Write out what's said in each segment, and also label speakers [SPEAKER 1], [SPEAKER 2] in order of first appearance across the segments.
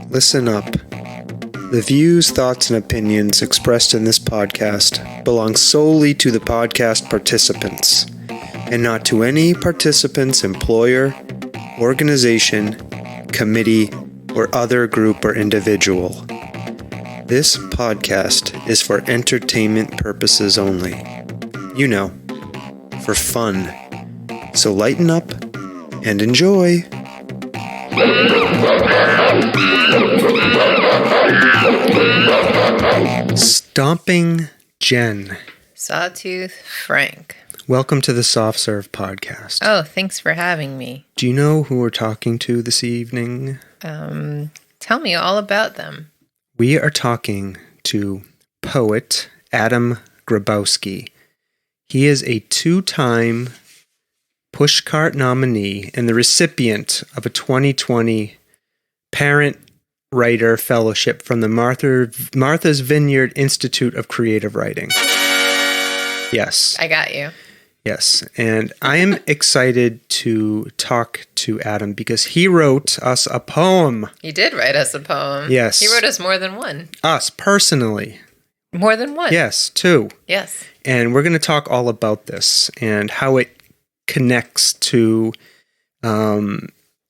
[SPEAKER 1] Listen up. The views, thoughts, and opinions expressed in this podcast belong solely to the podcast participants, and not to any participant's employer, organization, committee, or other group or individual. This podcast is for entertainment purposes only. You know, for fun. So lighten up and enjoy. Stomping Jen.
[SPEAKER 2] Sawtooth Frank.
[SPEAKER 1] Welcome to the Soft Serve podcast.
[SPEAKER 2] Oh, thanks for having me.
[SPEAKER 1] Do you know who we're talking to this evening?
[SPEAKER 2] Tell me all about them.
[SPEAKER 1] We are talking to poet Adam Grabowski. He is a two-time Pushcart nominee and the recipient of a 2020 Parent Writer Fellowship from the Martha's Vineyard Institute of Creative Writing. Yes.
[SPEAKER 2] I got you.
[SPEAKER 1] Yes. And I am excited to talk to Adam because he wrote us a poem.
[SPEAKER 2] He did write us a poem.
[SPEAKER 1] Yes.
[SPEAKER 2] He wrote us more than one.
[SPEAKER 1] Us, personally.
[SPEAKER 2] More than one?
[SPEAKER 1] Yes, two.
[SPEAKER 2] Yes.
[SPEAKER 1] And we're going to talk all about this and how it connects to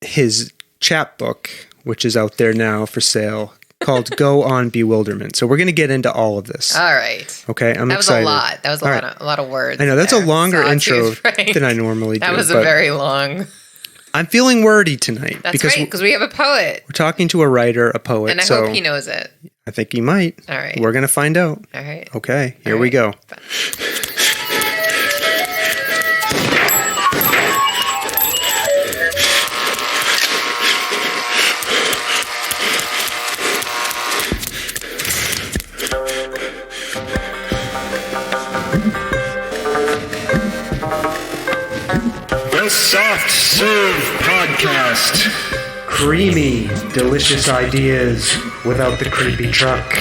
[SPEAKER 1] his chapbook, which is out there now for sale, called Go On Bewilderment. So we're going to get into all of this.
[SPEAKER 2] All right.
[SPEAKER 1] Okay, I'm excited.
[SPEAKER 2] That was a lot of words.
[SPEAKER 1] I know, that's
[SPEAKER 2] there.
[SPEAKER 1] a longer intro
[SPEAKER 2] Right.
[SPEAKER 1] than I normally do.
[SPEAKER 2] That was a very long.
[SPEAKER 1] I'm feeling wordy tonight.
[SPEAKER 2] That's right, because we have a poet.
[SPEAKER 1] We're talking to a writer, a poet.
[SPEAKER 2] And I hope he knows it.
[SPEAKER 1] I think he might.
[SPEAKER 2] All right.
[SPEAKER 1] We're going to find out.
[SPEAKER 2] All right.
[SPEAKER 1] Okay, here we go.
[SPEAKER 2] Bye.
[SPEAKER 1] The Soft Serve Podcast. Creamy, delicious ideas without the creepy truck.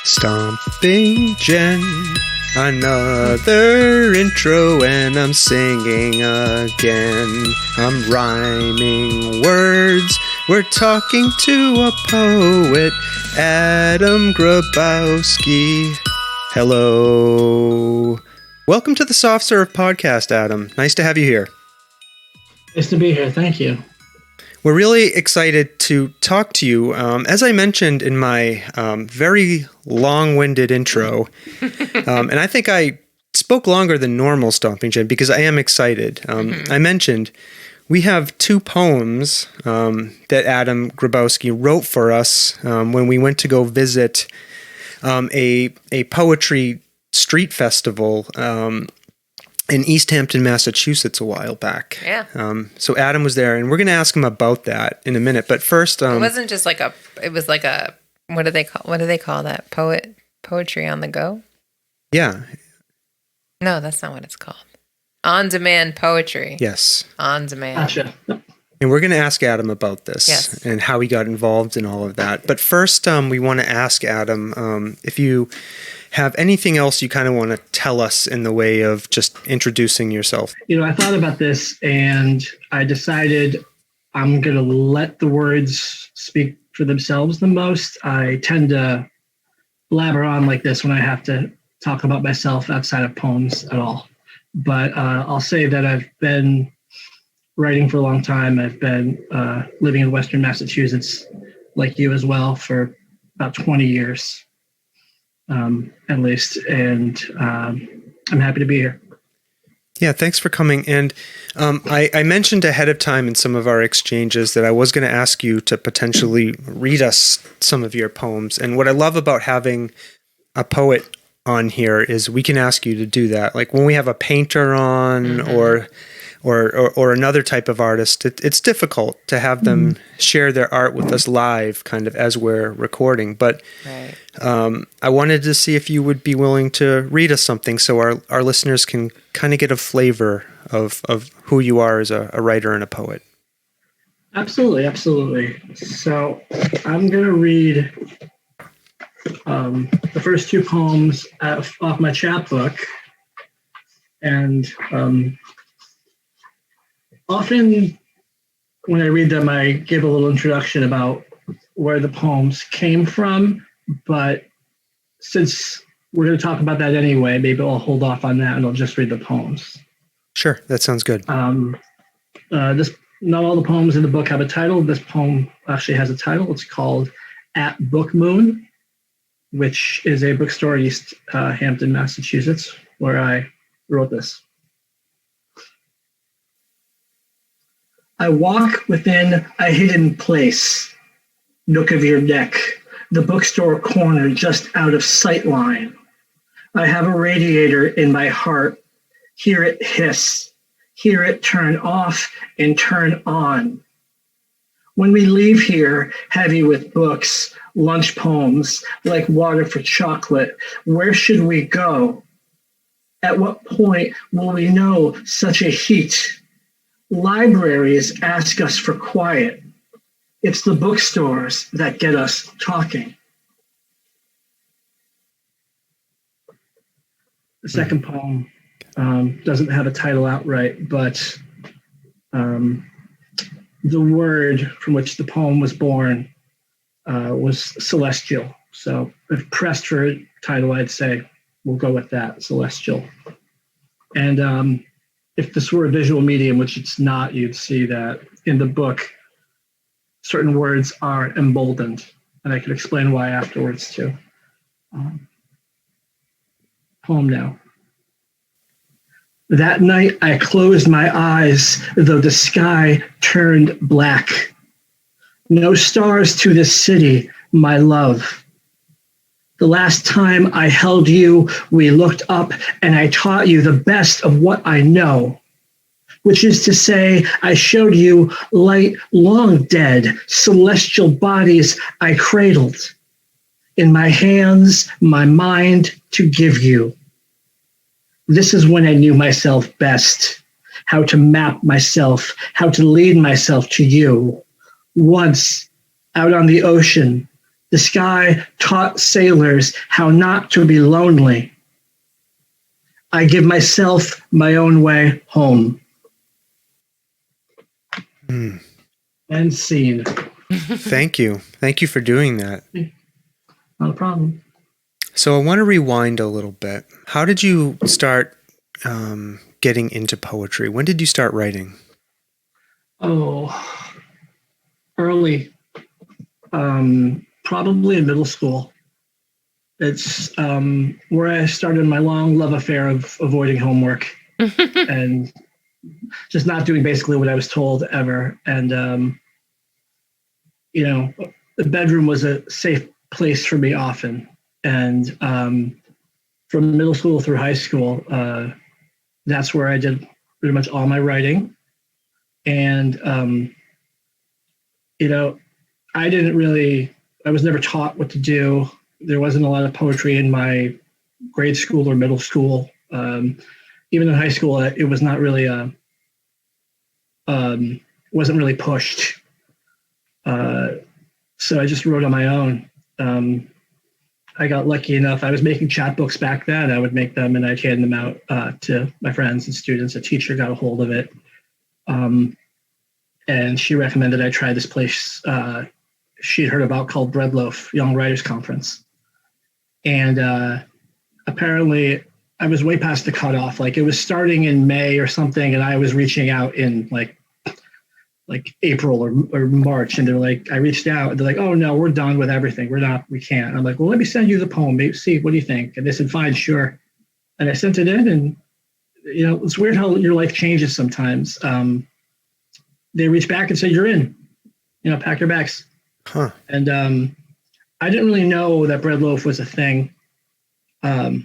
[SPEAKER 1] Stomping Jen. Another intro and I'm singing again. I'm rhyming words. We're talking to a poet, Adam Grabowski. Hello. Welcome to the Soft Serve Podcast, Adam. Nice to have you here.
[SPEAKER 3] Nice to be here. Thank you.
[SPEAKER 1] We're really excited to talk to you. As I mentioned in my very long-winded intro, and I think I spoke longer than normal, Stomping Jen, because I am excited. I mentioned we have two poems that Adam Grabowski wrote for us when we went to go visit a poetry street festival in East Hampton, Massachusetts a while back.
[SPEAKER 2] Yeah.
[SPEAKER 1] So Adam was there, and we're going to ask him about that in a minute. But first,
[SPEAKER 2] it wasn't just like it was like a, what do they call that? Poetry on the go?
[SPEAKER 1] Yeah.
[SPEAKER 2] No, that's not what it's called. On-demand poetry.
[SPEAKER 1] Yes.
[SPEAKER 2] On-demand.
[SPEAKER 3] Gotcha.
[SPEAKER 1] And we're going to ask Adam about this and how he got involved in all of that. But first, we want to ask Adam if you have anything else you kind of want to tell us in the way of just introducing yourself.
[SPEAKER 3] I thought about this and I decided I'm going to let the words speak for themselves the most. I tend to blabber on like this when I have to talk about myself outside of poems at all. But I'll say that I've been writing for a long time. I've been living in Western Massachusetts, like you as well, for about 20 years. At least, and I'm happy to be here.
[SPEAKER 1] Yeah, thanks for coming. And I mentioned ahead of time in some of our exchanges that I was going to ask you to potentially read us some of your poems. And what I love about having a poet on here is we can ask you to do that. Like when we have a painter on or another type of artist, it's difficult to have them share their art with us live kind of as we're recording. But I wanted to see if you would be willing to read us something so our listeners can kind of get a flavor of who you are as a writer and a poet.
[SPEAKER 3] Absolutely, absolutely. So I'm going to read the first two poems off my chapbook. And often when I read them, I give a little introduction about where the poems came from. But since we're going to talk about that anyway, maybe I'll hold off on that and I'll just read the poems.
[SPEAKER 1] Sure, that sounds good.
[SPEAKER 3] This not all the poems in the book have a title. This poem actually has a title. It's called At Book Moon, which is a bookstore in East Hampton, Massachusetts, where I wrote this. I walk within a hidden place, nook of your neck, the bookstore corner just out of sight line. I have a radiator in my heart, hear it hiss, hear it turn off and turn on. When we leave here, heavy with books, lunch poems, like water for chocolate, where should we go? At what point will we know such a heat? Libraries ask us for quiet. It's the bookstores that get us talking. The second poem doesn't have a title outright, but the word from which the poem was born was celestial. So if pressed for a title, I'd say we'll go with that, celestial. And if this were a visual medium, which it's not, you'd see that in the book, certain words are emboldened. And I can explain why afterwards too. Poem now. That night I closed my eyes, though the sky turned black. No stars to this city, my love. The last time I held you, we looked up and I taught you the best of what I know, which is to say, I showed you light long dead, celestial bodies I cradled in my hands, my mind to give you. This is when I knew myself best, how to map myself, how to lead myself to you. Once, out on the ocean, the sky taught sailors how not to be lonely. I give myself my own way home. End scene.
[SPEAKER 1] Thank you. Thank you for doing that.
[SPEAKER 3] Not a problem.
[SPEAKER 1] So I want to rewind a little bit. How did you start getting into poetry? When did you start writing?
[SPEAKER 3] Oh, early. Probably in middle school. It's where I started my long love affair of avoiding homework and just not doing basically what I was told ever. And, the bedroom was a safe place for me often. And from middle school through high school, that's where I did pretty much all my writing. And, I was never taught what to do. There wasn't a lot of poetry in my grade school or middle school. Even in high school, it was not really wasn't really pushed. So I just wrote on my own. I got lucky enough. I was making chapbooks back then. I would make them and I'd hand them out to my friends and students. A teacher got a hold of it. And she recommended I try this place she'd heard about called Bread Loaf Young Writers Conference. And apparently I was way past the cutoff. Like it was starting in May or something, and I was reaching out in like April or March, and they're like, I reached out, and they're like, oh no, we're done with everything. We can't. I'm like, well, let me send you the poem. Maybe see, what do you think? And they said, fine, sure. And I sent it in, and it's weird how your life changes sometimes. They reached back and said, you're in, pack your bags.
[SPEAKER 1] Huh.
[SPEAKER 3] And I didn't really know that Bread Loaf was a thing. I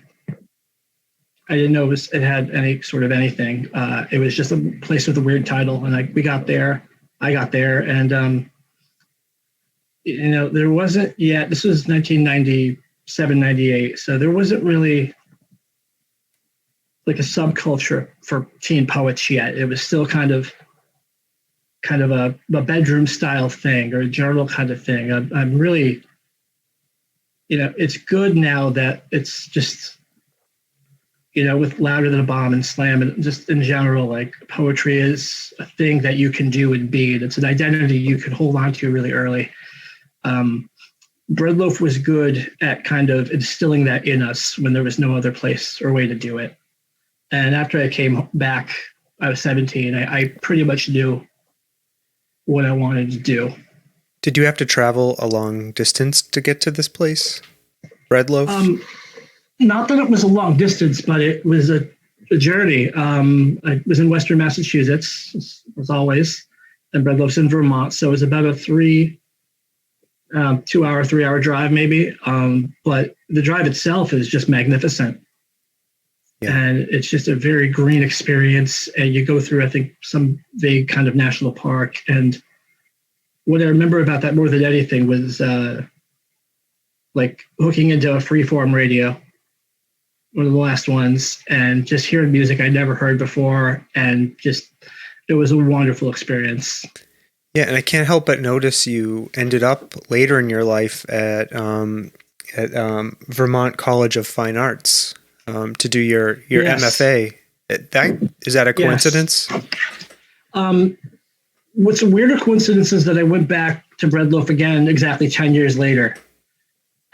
[SPEAKER 3] didn't know it had any sort of anything. It was just a place with a weird title. And I got there, and there wasn't yet. This was 1997, 98. So there wasn't really like a subculture for teen poets yet. It was still kind of a bedroom style thing or a journal kind of thing. I'm really, it's good now that it's just with Louder Than a Bomb and Slam, and just in general, like poetry is a thing that you can do and be. It's an identity you can hold on to really early. Breadloaf was good at kind of instilling that in us when there was no other place or way to do it. And after I came back, I was 17, I pretty much knew what I wanted to do.
[SPEAKER 1] Did you have to travel a long distance to get to this place, Breadloaf?
[SPEAKER 3] Not that it was a long distance, but it was a journey. I was in Western Massachusetts, as always, and Breadloaf's in Vermont. So it was about a 3-hour drive maybe. But the drive itself is just magnificent. Yeah. And it's just a very green experience. And you go through, I think, some vague kind of national park. And what I remember about that more than anything was like hooking into a freeform radio, one of the last ones, and just hearing music I'd never heard before. And just, it was a wonderful experience.
[SPEAKER 1] Yeah, and I can't help but notice you ended up later in your life at Vermont College of Fine Arts to do your
[SPEAKER 3] Yes.
[SPEAKER 1] MFA. Is that a coincidence?
[SPEAKER 3] Yes. What's a weirder coincidence is that I went back to Breadloaf again exactly 10 years later.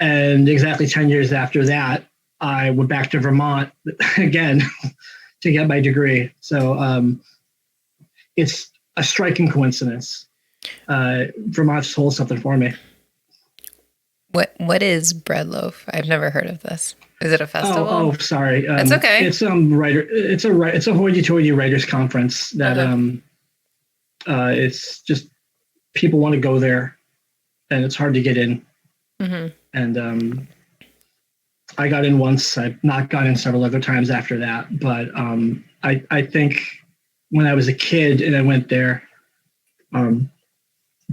[SPEAKER 3] And exactly 10 years after that, I went back to Vermont again to get my degree. So it's a striking coincidence. Vermont just holds something for me.
[SPEAKER 2] What is Breadloaf? I've never heard of this. Is it a festival?
[SPEAKER 3] Oh, sorry.
[SPEAKER 2] That's okay.
[SPEAKER 3] It's it's a hoity-toity writers conference that it's just people want to go there, and it's hard to get in. Mm-hmm. And I got in once. I've not got in several other times after that. But I think when I was a kid and I went there,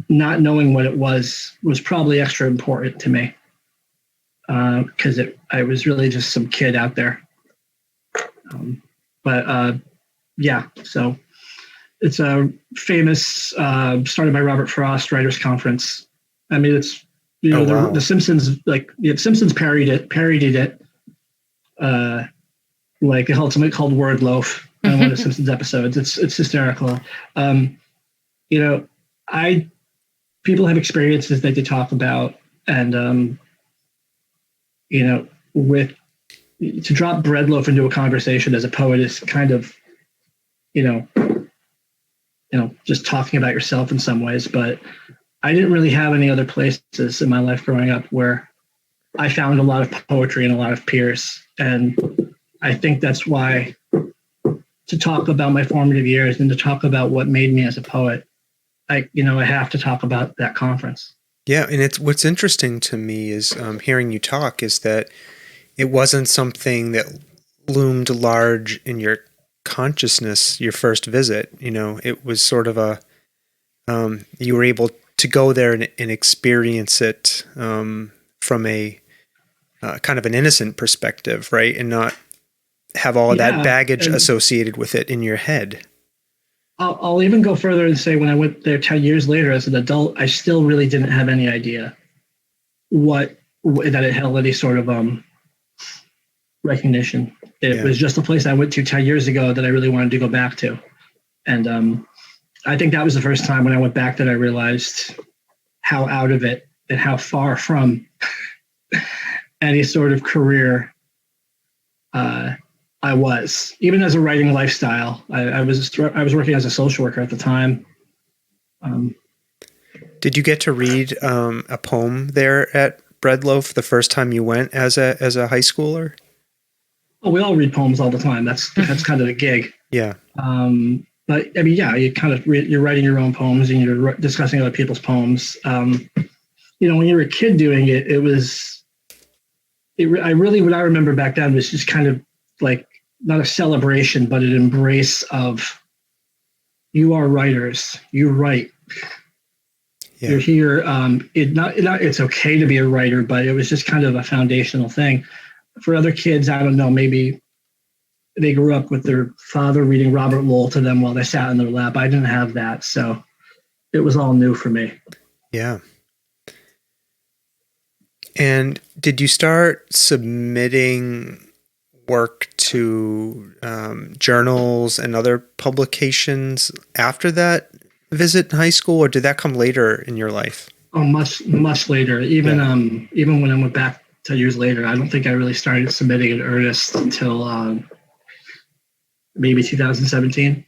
[SPEAKER 3] not knowing what it was probably extra important to me because I was really just some kid out there. Yeah, so it's a famous started by Robert Frost Writers Conference. I mean, it's the Simpsons Simpsons parodied it like they held something called Word Loaf in one of the Simpsons episodes. It's hysterical. People have experiences that they talk about, and to drop Breadloaf into a conversation as a poet is kind of, just talking about yourself in some ways. But I didn't really have any other places in my life growing up where I found a lot of poetry and a lot of peers, and I think that's why to talk about my formative years and to talk about what made me as a poet, I have to talk about that conference.
[SPEAKER 1] Yeah, and what's interesting to me is hearing you talk is that it wasn't something that loomed large in your consciousness your first visit. It was sort of you were able to go there and experience it from a kind of an innocent perspective, right? And not have all of that baggage associated with it in your head.
[SPEAKER 3] I'll even go further and say when I went there 10 years later as an adult, I still really didn't have any idea that it held any sort of recognition. It was just a place I went to 10 years ago that I really wanted to go back to. And I think that was the first time when I went back that I realized how out of it and how far from any sort of career I was, even as a writing lifestyle. I was working as a social worker at the time.
[SPEAKER 1] Did you get to read a poem there at Breadloaf the first time you went as a high schooler?
[SPEAKER 3] Oh, we all read poems all the time. That's kind of the gig.
[SPEAKER 1] Yeah.
[SPEAKER 3] But I mean, yeah, you kind of you're writing your own poems and you're discussing other people's poems. When you were a kid doing it, what I remember back then was just kind of like not a celebration, but an embrace of you are writers. You write. Yeah. You're here. It's okay to be a writer, but it was just kind of a foundational thing. For other kids, I don't know, maybe they grew up with their father reading Robert Lowell to them while they sat in their lap. I didn't have that, so it was all new for me.
[SPEAKER 1] Yeah. And did you start submitting work to journals and other publications after that visit in high school, or did that come later in your life?
[SPEAKER 3] Oh, much later. Even when I went back 10 years later, I don't think I really started submitting in earnest until maybe 2017.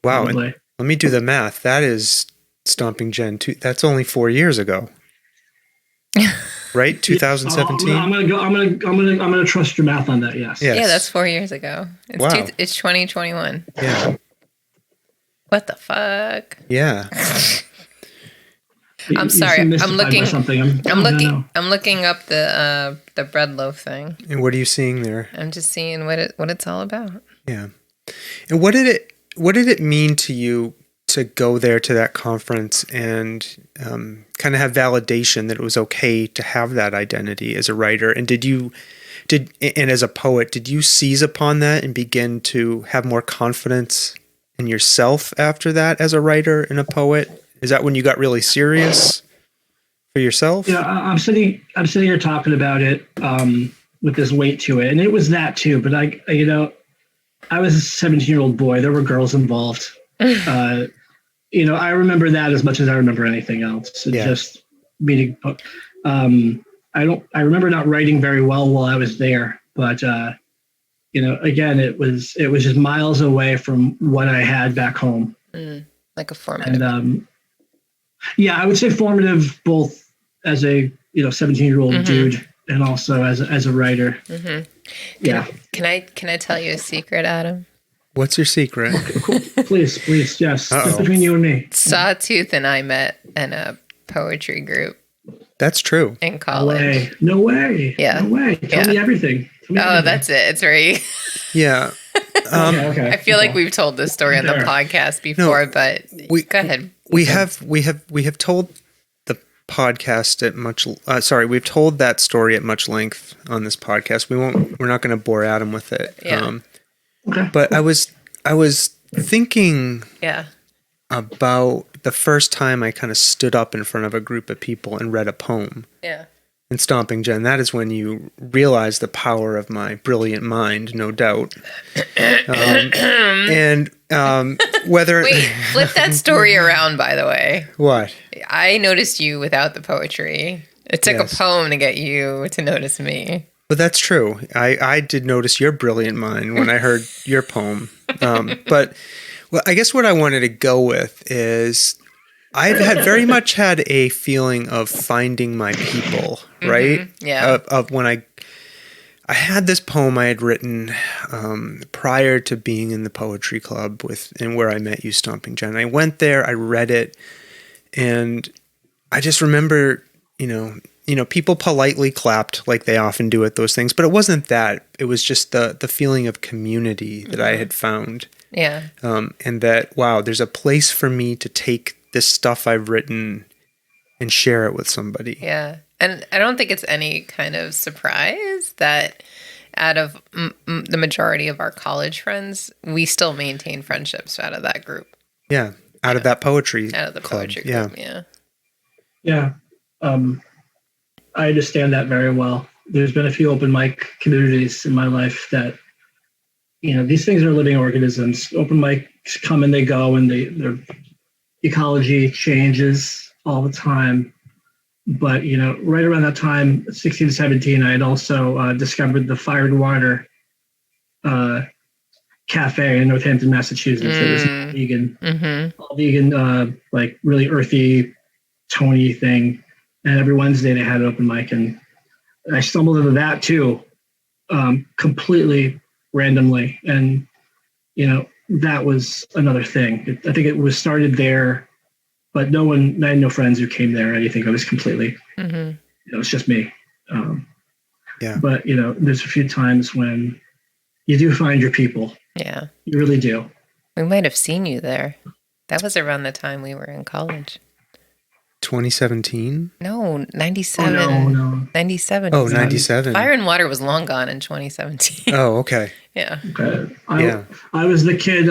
[SPEAKER 1] Wow.
[SPEAKER 3] Probably.
[SPEAKER 1] Let me do the math. That is Stomping Jen. That's only 4 years ago. Right? 2017.
[SPEAKER 3] I'm gonna trust your math on that. Yes.
[SPEAKER 1] Yes.
[SPEAKER 2] Yeah, that's 4 years ago. It's 2021.
[SPEAKER 1] Yeah.
[SPEAKER 2] What the fuck?
[SPEAKER 1] Yeah.
[SPEAKER 2] I'm sorry. I'm looking. I'm looking up the bread loaf thing.
[SPEAKER 1] And what are you seeing there?
[SPEAKER 2] I'm just seeing what it's all about.
[SPEAKER 1] Yeah. And what did it mean to you to go there to that conference and kind of have validation that it was okay to have that identity as a writer? And and as a poet, did you seize upon that and begin to have more confidence in yourself after that as a writer and a poet? Is that when you got really serious for yourself?
[SPEAKER 3] Yeah, I'm sitting here talking about it with this weight to it, and it was that too. But I was a 17-year-old boy. There were girls involved. I remember that as much as I remember anything else. So just meeting. I remember not writing very well while I was there, but again, it was just miles away from what I had back home.
[SPEAKER 2] Like a formative.
[SPEAKER 3] And I would say formative both as a 17-year-old dude and also as a writer.
[SPEAKER 2] Can I tell you a secret, Adam?
[SPEAKER 1] What's your secret?
[SPEAKER 3] Cool. Please, yes. It's between you and me.
[SPEAKER 2] Sawtooth and I met in a poetry group.
[SPEAKER 1] That's true.
[SPEAKER 2] In college.
[SPEAKER 3] No way.
[SPEAKER 2] Yeah.
[SPEAKER 3] No way. Tell me everything.
[SPEAKER 2] That's it. It's right.
[SPEAKER 1] Yeah.
[SPEAKER 3] Okay.
[SPEAKER 2] I feel like we've told this story on the podcast before, but go ahead.
[SPEAKER 1] We have told the podcast at much. We've told that story at much length on this podcast. We're not going to bore Adam with it.
[SPEAKER 2] Yeah.
[SPEAKER 3] Okay.
[SPEAKER 1] But I was thinking.
[SPEAKER 2] Yeah.
[SPEAKER 1] About the first time I kind of stood up in front of a group of people and read a poem.
[SPEAKER 2] Yeah.
[SPEAKER 1] In Stomping Jen, that is when you realize the power of my brilliant mind, no doubt. Whether
[SPEAKER 2] wait, flip that story around. By the way,
[SPEAKER 1] what?
[SPEAKER 2] I noticed you without the poetry. It took a poem to get you to notice me.
[SPEAKER 1] But that's true. I did notice your brilliant mind when I heard your poem. But I guess what I wanted to go with is I've very much had a feeling of finding my people, right?
[SPEAKER 2] Yeah.
[SPEAKER 1] Of when I had this poem I had written prior to being in the poetry club and where I met you, Stomping Jen. I went there, I read it, and I just remember, people politely clapped like they often do at those things, but it wasn't that. It was just the feeling of community that I had found.
[SPEAKER 2] Yeah.
[SPEAKER 1] And that, wow, there's a place for me to take this stuff I've written and share it with somebody.
[SPEAKER 2] Yeah. And I don't think it's any kind of surprise that out of the majority of our college friends, we still maintain friendships out of that group.
[SPEAKER 1] Yeah. Out of that poetry
[SPEAKER 2] Out of the
[SPEAKER 1] club.
[SPEAKER 2] poetry group, yeah.
[SPEAKER 3] Yeah. I understand that very well. There's been a few open mic communities in my life that, these things are living organisms. Open mics come and they go, and their ecology changes all the time. But, right around that time, 16 to 17, I had also discovered the Fire and Water cafe in Northampton, Massachusetts. It was vegan, all vegan, like really earthy, Tony thing. And every Wednesday they had an open mic, and I stumbled into that too, completely randomly. And, that was another thing. I think it was started there, but I had no friends who came there or anything. It was completely, it was just me. But, there's a few times when you do find your people.
[SPEAKER 2] Yeah.
[SPEAKER 3] You really do.
[SPEAKER 2] We might have seen you there. That was around the time we were in college.
[SPEAKER 1] 2017?
[SPEAKER 2] No, 97.
[SPEAKER 3] Oh, no.
[SPEAKER 2] 97.
[SPEAKER 1] Oh, 97.
[SPEAKER 2] Fire and Water was long gone in 2017.
[SPEAKER 1] Oh, okay.
[SPEAKER 2] Yeah.
[SPEAKER 3] Okay. I was the kid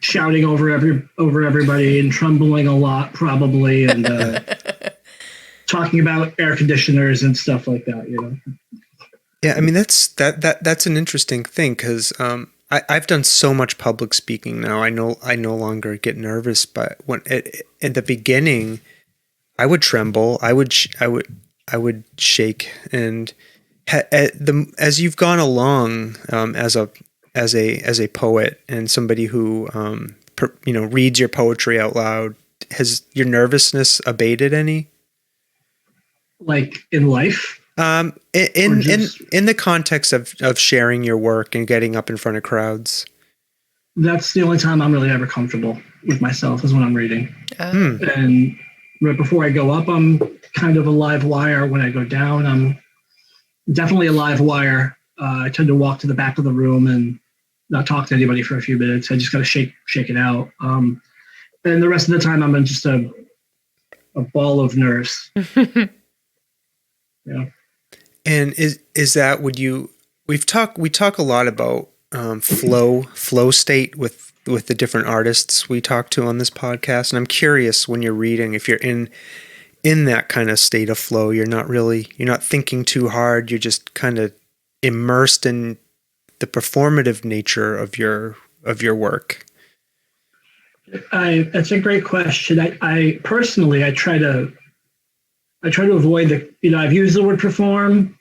[SPEAKER 3] shouting over everybody and trembling a lot, probably, and talking about air conditioners and stuff like that.
[SPEAKER 1] Yeah, I mean that's an interesting thing because I've done so much public speaking now. I no longer get nervous, but when at the beginning, I would tremble. I would shake, and as you've gone along as a poet and somebody who reads your poetry out loud, has your nervousness abated any?
[SPEAKER 3] Like in life?
[SPEAKER 1] In the context of sharing your work and getting up in front of crowds.
[SPEAKER 3] That's the only time I'm really ever comfortable with myself is when I'm reading. And right before I go up, I'm kind of a live wire. When I go down, I'm definitely a live wire. I tend to walk to the back of the room and not talk to anybody for a few minutes. I just got to shake it out. And the rest of the time, I'm just a ball of nerves. Yeah.
[SPEAKER 1] And is that we talk a lot about flow state with the different artists we talk to on this podcast, and I'm curious when you're reading if you're in that kind of state of flow, you're not thinking too hard, you're just kind of immersed in the performative nature of your work.
[SPEAKER 3] That's a great question. I personally try to avoid I've used the word perform,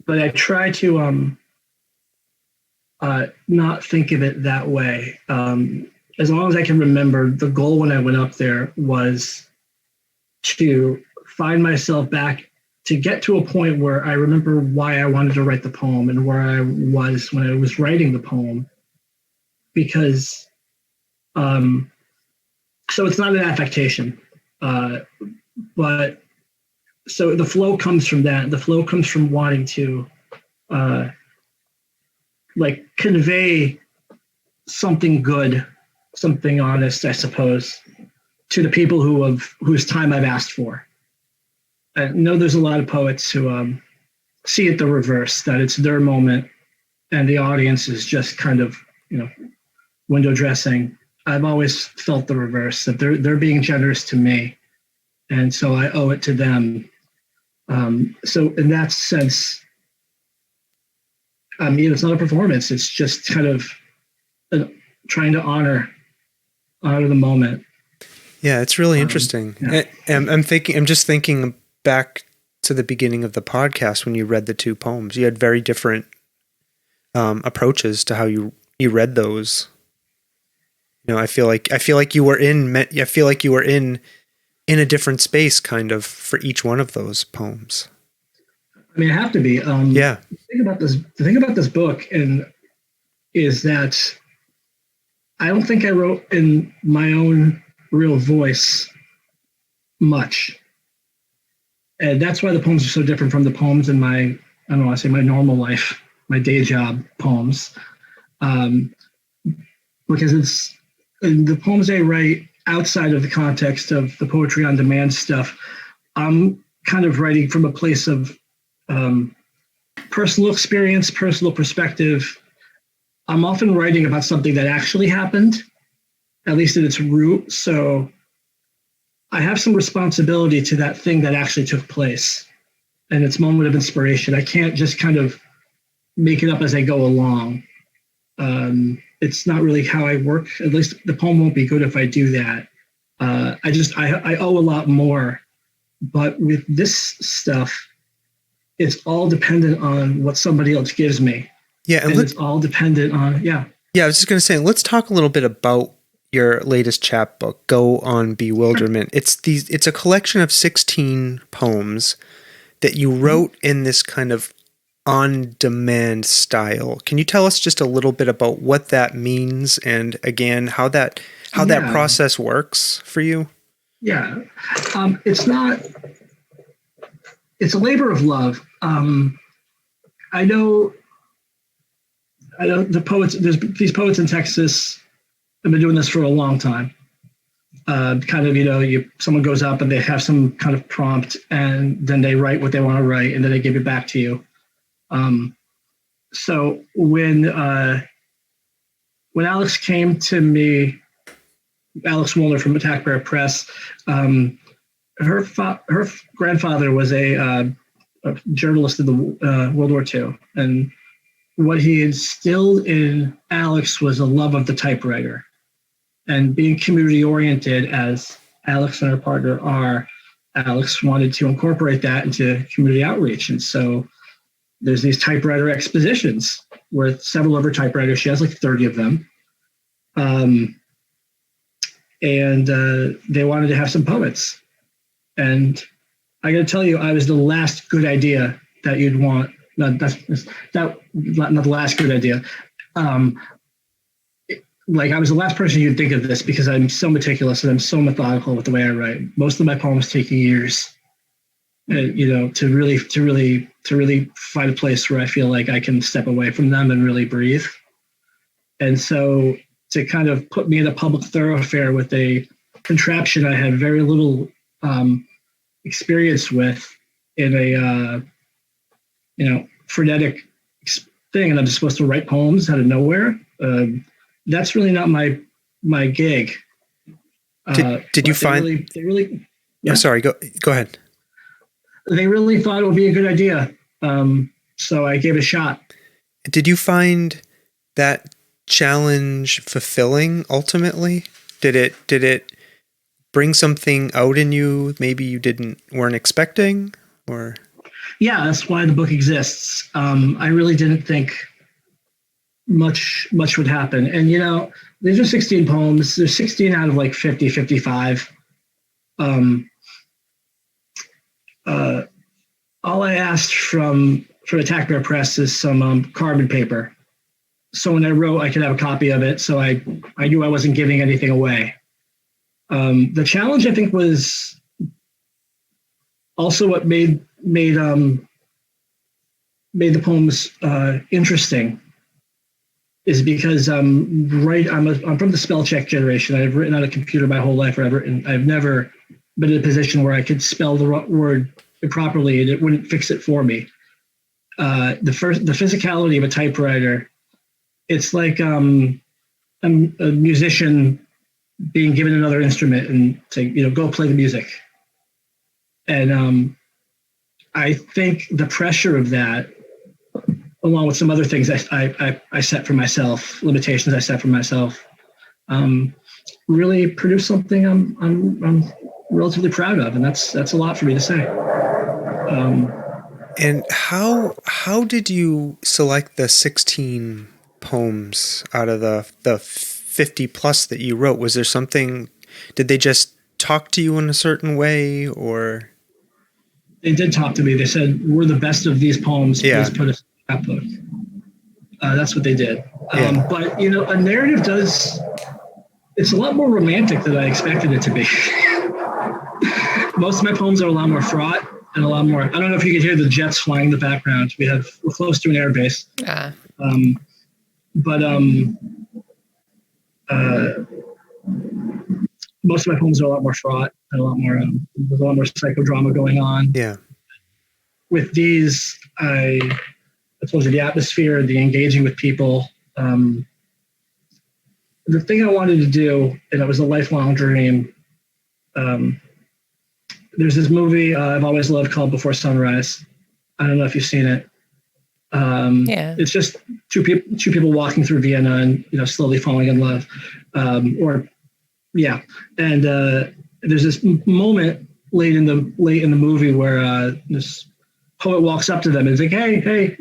[SPEAKER 3] but I try to not think of it that way. As long as I can remember, the goal when I went up there was to find myself back, to get to a point where I remember why I wanted to write the poem and where I was when I was writing the poem. Because, so it's not an affectation, but so the flow comes from that. The flow comes from wanting to convey something good, something honest, I suppose, to the people whose time I've asked for. I know there's a lot of poets who see it the reverse, that it's their moment and the audience is just kind of, window dressing. I've always felt the reverse, that they're being generous to me, and so I owe it to them. So in that sense, it's not a performance. It's just kind of trying to honor the moment.
[SPEAKER 1] Yeah, it's really interesting.
[SPEAKER 3] Yeah.
[SPEAKER 1] I'm just thinking back to the beginning of the podcast when you read the two poems. You had very different approaches to how you read those. I feel like you were in a different space kind of for each one of those poems.
[SPEAKER 3] I mean, I have to be.
[SPEAKER 1] Yeah.
[SPEAKER 3] The thing about this book is that I don't think I wrote in my own real voice much. And that's why the poems are so different from the poems in my normal life, my day job poems. Because it's the poems I write outside of the context of the poetry on demand stuff. I'm kind of writing from a place of personal experience, personal perspective. I'm often writing about something that actually happened, at least at its root. So I have some responsibility to that thing that actually took place and its moment of inspiration. I can't just kind of make it up as I go along. It's not really how I work. At least the poem won't be good if I do that. I owe a lot more. But with this stuff, it's all dependent on what somebody else gives me.
[SPEAKER 1] Yeah,
[SPEAKER 3] and it's all dependent on, yeah.
[SPEAKER 1] Yeah, I was just going to say, let's talk a little bit about your latest chapbook, Go on Bewilderment. It's a collection of 16 poems that you wrote in this kind of on-demand style. Can you tell us just a little bit about what that means and again how that process works for you? Yeah.
[SPEAKER 3] It's a labor of love. I know the poets, there's these poets in Texas have been doing this for a long time. Someone goes up and they have some kind of prompt and then they write what they want to write and then they give it back to you. So when Alex came to me, Alex Woolner from Attack Bear Press, her grandfather was a a journalist of the World War II, and what he instilled in Alex was a love of the typewriter, and being community oriented as Alex and her partner are. Alex wanted to incorporate that into community outreach, and so there's these typewriter expositions with several of her typewriters. She has like 30 of them. And they wanted to have some poets. And I got to tell you, I was the last good idea that you'd want. Not the last good idea. Like I was the last person you'd think of this because I'm so meticulous and I'm so methodical with the way I write. Most of my poems take years, to really find a place where I feel like I can step away from them and really breathe. And so to kind of put me in a public thoroughfare with a contraption I had very little experience with in a frenetic thing, and I'm just supposed to write poems out of nowhere. That's really not my gig.
[SPEAKER 1] Did you find?
[SPEAKER 3] They really.
[SPEAKER 1] Yeah. Oh, sorry. Go ahead.
[SPEAKER 3] They really thought it would be a good idea, so I gave it a shot.
[SPEAKER 1] Did you find that challenge fulfilling ultimately? Did it bring something out in you maybe you weren't expecting, or?
[SPEAKER 3] Yeah, that's why the book exists. I really didn't think much would happen. And, these are 16 poems. There's 16 out of like 50, 55. All I asked for the Tack Bear Press is some carbon paper. So when I wrote, I could have a copy of it. So I knew I wasn't giving anything away. The challenge, I think, was also what made the poems interesting. Is because I'm from the spell check generation. I've written on a computer my whole life. I've never been in a position where I could spell the word properly and it wouldn't fix it for me. The physicality of a typewriter, it's like a musician being given another instrument and say, go play the music. And I think the pressure of that, along with some other things I set for myself, limitations I set for myself, really produced something I'm relatively proud of, and that's a lot for me to say.
[SPEAKER 1] And how did you select the 16 poems out of the 50 plus that you wrote? Was there something? Did they just talk to you in a certain way, or?
[SPEAKER 3] They did talk to me. They said, "We're the best of these poems.
[SPEAKER 1] Yeah.
[SPEAKER 3] Please put us in that book." That's what they did.
[SPEAKER 1] Yeah.
[SPEAKER 3] But a narrative it's a lot more romantic than I expected it to be. Most of my poems are a lot more fraught and a lot more. I don't know if you could hear the jets flying in the background. We're close to an air base.
[SPEAKER 2] Yeah.
[SPEAKER 3] Most of my poems are a lot more fraught and a lot more. There's a lot more psychodrama going on.
[SPEAKER 1] Yeah. With
[SPEAKER 3] these, I told you the atmosphere, the engaging with people. The thing I wanted to do, and it was a lifelong dream. There's this movie I've always loved called Before Sunrise. I don't know if you've seen it.
[SPEAKER 2] Yeah.
[SPEAKER 3] It's just two people walking through Vienna and slowly falling in love. And there's this moment late in the movie where this poet walks up to them and is like, hey,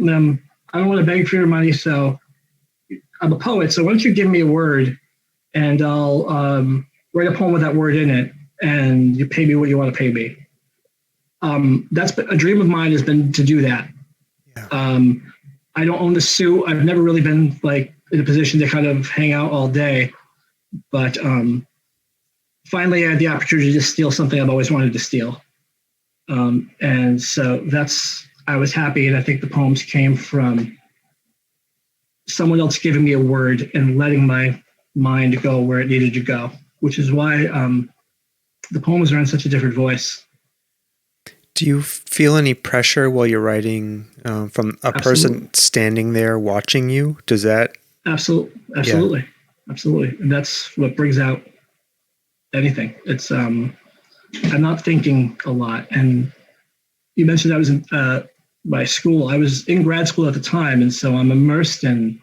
[SPEAKER 3] I don't want to beg for your money, so I'm a poet, so why don't you give me a word and I'll write a poem with that word in it, and you pay me what you want to pay me. That's been a dream of mine, has been to do that. Yeah. I don't own the suit. I've never really been like in a position to kind of hang out all day, but finally I had the opportunity to steal something I've always wanted to steal. And so I was happy. And I think the poems came from someone else giving me a word and letting my mind go where it needed to go, which is why the poems are in such a different voice.
[SPEAKER 1] Do you feel any pressure while you're writing from a person standing there watching you? Does that?
[SPEAKER 3] Absolutely. And that's what brings out anything. It's I'm not thinking a lot, and you mentioned I was in my school. I was in grad school at the time, and so I'm immersed in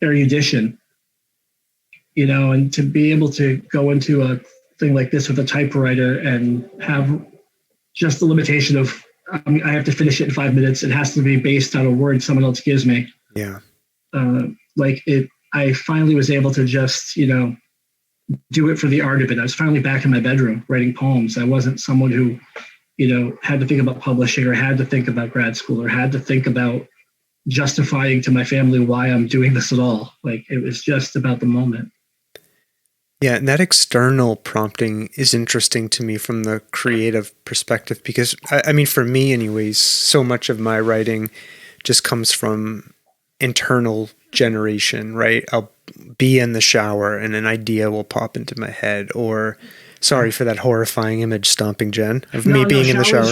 [SPEAKER 3] erudition. And to be able to go into a thing like this with a typewriter and have just the limitation of I have to finish it in 5 minutes. It has to be based on a word someone else gives me.
[SPEAKER 1] Yeah.
[SPEAKER 3] I finally was able to just, do it for the art of it. I was finally back in my bedroom writing poems. I wasn't someone who, had to think about publishing or had to think about grad school or had to think about justifying to my family why I'm doing this at all. Like, it was just about the moment.
[SPEAKER 1] Yeah, and that external prompting is interesting to me from the creative perspective because, I mean, for me anyways, so much of my writing just comes from internal generation, right? I'll be in the shower and an idea will pop into my head, or sorry for that horrifying image, Stomping Jen, of me being in the shower.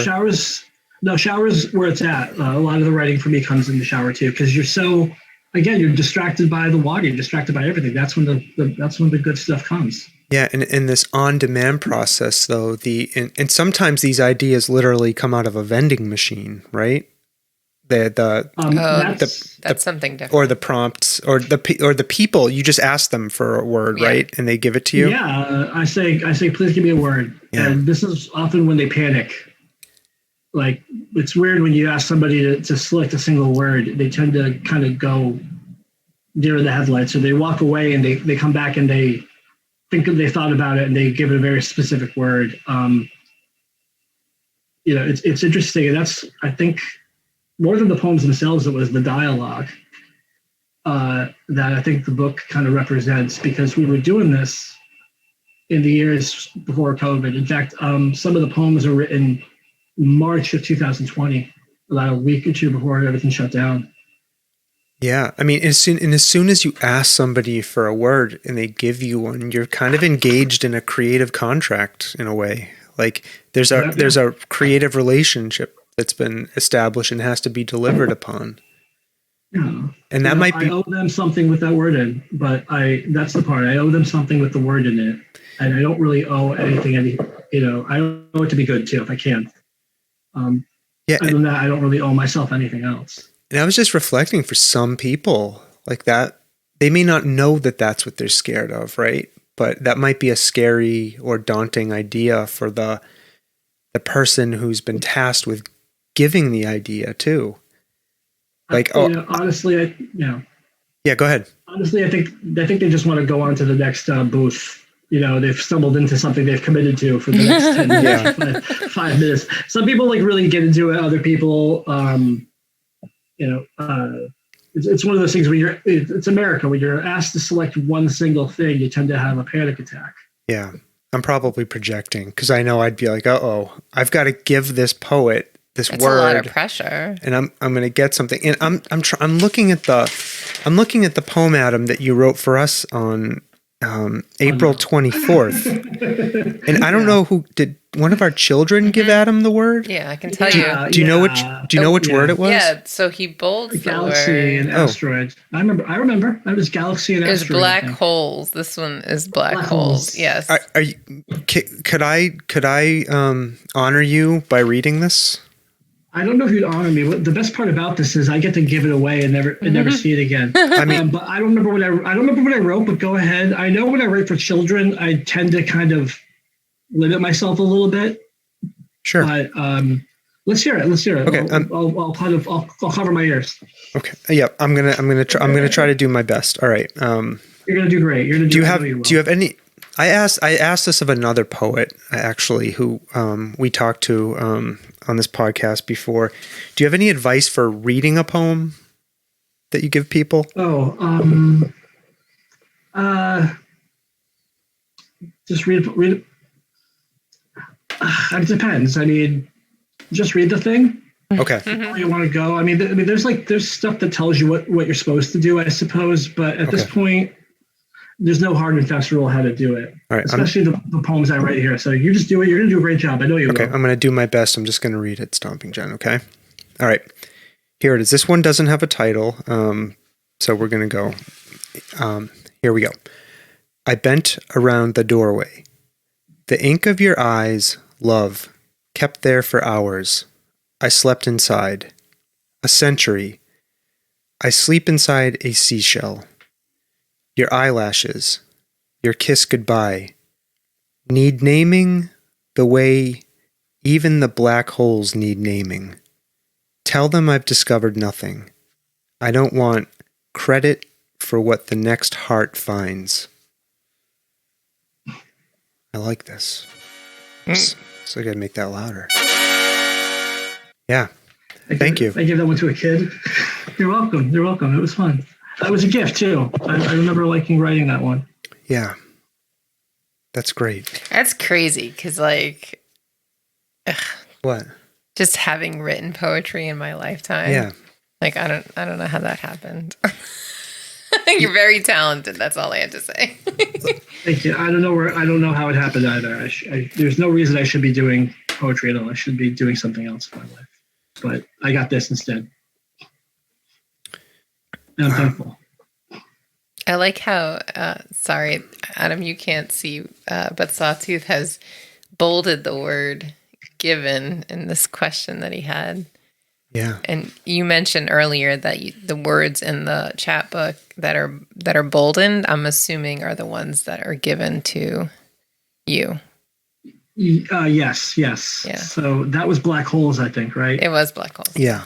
[SPEAKER 3] Showers where it's at. A lot of the writing for me comes in the shower too, because you're distracted by the water, you're distracted by everything. That's when the good stuff comes. Yeah,
[SPEAKER 1] and in this on-demand process, though, and sometimes these ideas literally come out of a vending machine, right? That's
[SPEAKER 2] something different.
[SPEAKER 1] Or the prompts, or the people. You just ask them for a word, right, and they give it to you.
[SPEAKER 3] Yeah, I say, please give me a word, and this is often when they panic. Like, it's weird when you ask somebody to select a single word. They tend to kind of go deer in the headlights, or they walk away and they come back and they think they thought about it and they give it a very specific word. It's interesting, and that's, I think, more than the poems themselves, it was the dialogue that I think the book kind of represents, because we were doing this in the years before COVID. In fact, some of the poems are written March of 2020, about a week or two before everything shut down.
[SPEAKER 1] Yeah, I mean, as soon as you ask somebody for a word and they give you one, you're kind of engaged in a creative contract in a way. Like, there's a creative relationship that's been established and has to be delivered upon.
[SPEAKER 3] Yeah.
[SPEAKER 1] And that might be.
[SPEAKER 3] I owe them something with that word in, but that's the part. I owe them something with the word in it, and I don't really owe anything. I owe it to be good too, if I can. Other than that, I don't really owe myself anything else.
[SPEAKER 1] And I was just reflecting, for some people like that, they may not know that that's what they're scared of, right? But that might be a scary or daunting idea for the person who's been tasked with giving the idea too. Like,
[SPEAKER 3] honestly,
[SPEAKER 1] Yeah, go ahead.
[SPEAKER 3] Honestly, I think they just want to go on to the next booth. They've stumbled into something they've committed to for the next 10 minutes, 5 minutes. Some people really get into it. Other people, it's one of those things where it's America. When you're asked to select one single thing, you tend to have a panic attack.
[SPEAKER 1] Yeah, I'm probably projecting, because I know I'd be like, I've got to give this poet this
[SPEAKER 2] it's
[SPEAKER 1] word.
[SPEAKER 2] A lot of pressure.
[SPEAKER 1] And I'm going to get something. And I'm looking at the poem, Adam, that you wrote for us on April 24th. And I don't know did one of our children give Adam the word?
[SPEAKER 2] Yeah, I can tell you.
[SPEAKER 1] Do you know which word it was?
[SPEAKER 2] Yeah, so he bold the
[SPEAKER 3] galaxy
[SPEAKER 2] word.
[SPEAKER 3] and asteroid. I remember. It was galaxy and asteroid.
[SPEAKER 2] It was black holes. This one is black holes. Yes.
[SPEAKER 1] Are you, could I honor you by reading this?
[SPEAKER 3] I don't know if you'd honor me. The best part about this is I get to give it away and never see it again. I mean, but I don't remember what I wrote. But go ahead. I know when I write for children, I tend to kind of limit myself a little bit.
[SPEAKER 1] Sure.
[SPEAKER 3] But let's hear it.
[SPEAKER 1] Okay.
[SPEAKER 3] I'll cover my ears.
[SPEAKER 1] Okay. Yeah. I'm gonna try to do my best. All right.
[SPEAKER 3] You're gonna do great. Do you
[SPEAKER 1] have any? I asked this of another poet, actually, who we talked to on this podcast before. Do you have any advice for reading a poem that you give people?
[SPEAKER 3] Just read it. It depends. I mean, just read the thing.
[SPEAKER 1] Okay.
[SPEAKER 3] Where you want to go. I mean, there's stuff that tells you what you're supposed to do, I suppose. But at this point, there's no hard and fast rule how to do it. All right. Especially the poems I write here. So you just do it. You're going to do a great job. I know you will.
[SPEAKER 1] Okay. I'm going to do my best. I'm just going to read it, Stomping Jen. Okay. All right. Here it is. This one doesn't have a title. So we're going to go. Here we go. I bent around the doorway. The ink of your eyes, love, kept there for hours. I slept inside. A century. I sleep inside a seashell. Your eyelashes. Your kiss goodbye. Need naming the way even the black holes need naming. Tell them I've discovered nothing. I don't want credit for what the next heart finds. I like this. So I gotta make that louder. Yeah. Thank you.
[SPEAKER 3] I gave that one to a kid. You're welcome. You're welcome. It was fun. That was a gift too. I remember liking writing that one.
[SPEAKER 1] Yeah. That's great.
[SPEAKER 2] That's crazy because, like,
[SPEAKER 1] What?
[SPEAKER 2] just having written poetry in my lifetime.
[SPEAKER 1] Yeah.
[SPEAKER 2] Like, I don't know how that happened. You're very talented. That's all I had to say.
[SPEAKER 3] Thank you. I don't know how it happened either. There's no reason I should be doing poetry at all. I should be doing something else in my life. But I got this instead. And I'm thankful.
[SPEAKER 2] I like how, sorry, Adam, you can't see, but Sawtooth has bolded the word given in this question that he had.
[SPEAKER 1] Yeah.
[SPEAKER 2] And you mentioned earlier that the words in the chat book that are boldened, I'm assuming are the ones that are given to you.
[SPEAKER 3] Yes.
[SPEAKER 2] Yeah.
[SPEAKER 3] So that was black holes, I think, right?
[SPEAKER 2] It was black holes.
[SPEAKER 1] Yeah.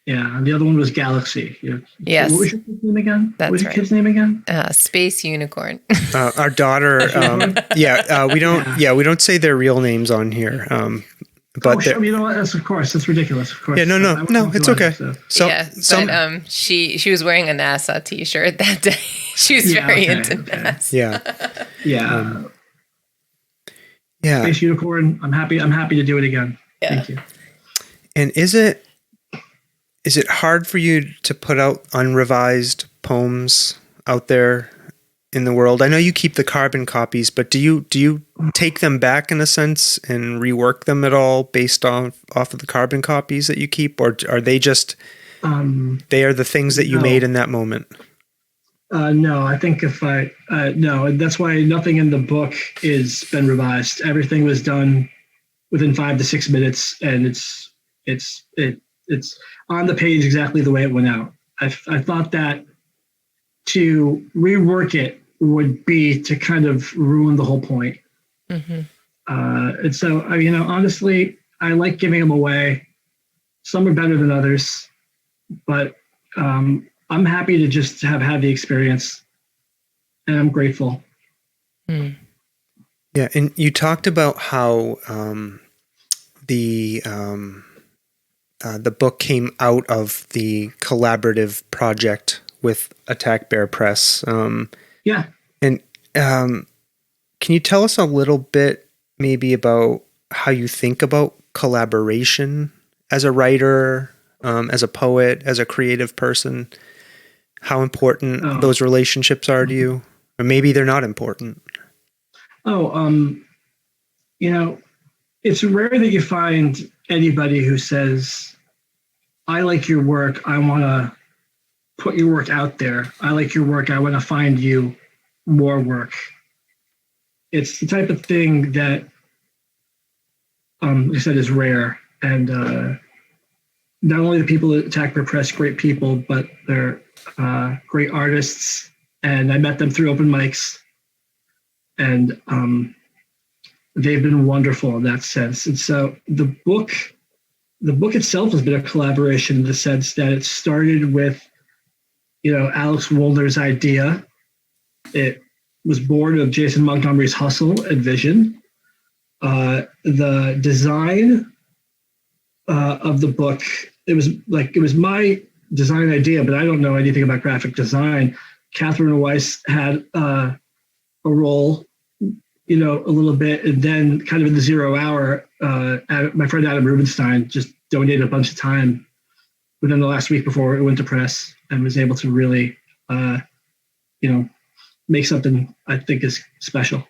[SPEAKER 3] Yeah. And the other one was galaxy.
[SPEAKER 2] Yes.
[SPEAKER 3] What was your kid's name again?
[SPEAKER 2] That's
[SPEAKER 3] what was your
[SPEAKER 2] right.
[SPEAKER 3] kid's name again?
[SPEAKER 2] Space unicorn.
[SPEAKER 1] Our daughter, we don't say their real names on here. But
[SPEAKER 3] sure. You know what? That's ridiculous. Of course.
[SPEAKER 1] Yeah, no, it's okay. So,
[SPEAKER 2] yeah, but she was wearing a NASA t-shirt that day. She was very into NASA.
[SPEAKER 1] Yeah.
[SPEAKER 3] Yeah.
[SPEAKER 1] Yeah.
[SPEAKER 3] Space unicorn. I'm happy to do it again.
[SPEAKER 2] Yeah.
[SPEAKER 3] Thank you.
[SPEAKER 1] And is it hard for you to put out unrevised poems out there in the world? I know you keep the carbon copies, but do you take them back in a sense and rework them at all based off of the carbon copies that you keep, or are they just they are the things that you made in that moment?
[SPEAKER 3] No, I think no, that's why nothing in the book is been revised. Everything was done within 5 to 6 minutes, and it's on the page exactly the way it went out. I thought that to rework it would be to kind of ruin the whole point.
[SPEAKER 2] Mm-hmm.
[SPEAKER 3] And so, honestly, I like giving them away. Some are better than others, but I'm happy to just have had the experience, and I'm grateful.
[SPEAKER 2] Mm.
[SPEAKER 1] Yeah, and you talked about how the book came out of the collaborative project with Attack Bear Press.
[SPEAKER 3] Yeah.
[SPEAKER 1] And can you tell us a little bit maybe about how you think about collaboration as a writer, as a poet, as a creative person? How important those relationships are to you? Or maybe they're not important.
[SPEAKER 3] It's rare that you find anybody who says, I like your work. I want to put your work out there. I like your work. I want to find you more work. It's the type of thing that, like I said, is rare. And not only the people at Attack Bear Press, great people, but they're great artists. And I met them through open mics. And they've been wonderful in that sense. And so the book itself has been a collaboration in the sense that it started with, Alex Woolner's idea. It was born of Jason Montgomery's hustle and vision. The design of the book, it was my design idea, but I don't know anything about graphic design. Catherine Weiss had a role, a little bit, and then kind of in the 0 hour, my friend Adam Rubenstein just donated a bunch of time within the last week before it went to press, and was able to really, make something I think is special.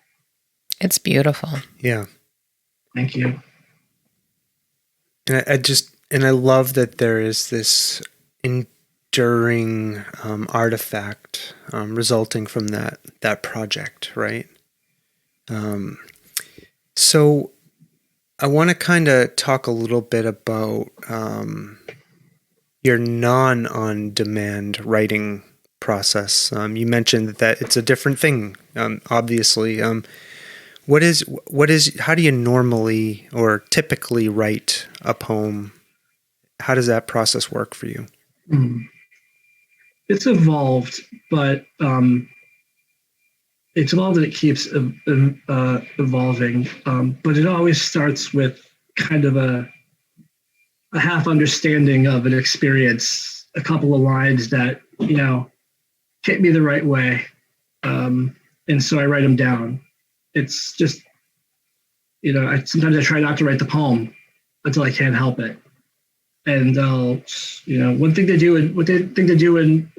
[SPEAKER 2] It's beautiful.
[SPEAKER 1] Yeah.
[SPEAKER 3] Thank you.
[SPEAKER 1] And I love that there is this enduring artifact resulting from that project, right? So I want to kind of talk a little bit about your non-on-demand writing process. You mentioned that it's a different thing, obviously. How do you normally or typically write a poem? How does that process work for you?
[SPEAKER 3] It's evolved, but it's evolved and it keeps evolving. But it always starts with kind of a half understanding of an experience, a couple of lines that, hit me the right way. And so I write them down. It's just, sometimes I try not to write the poem until I can't help it. And one thing to do in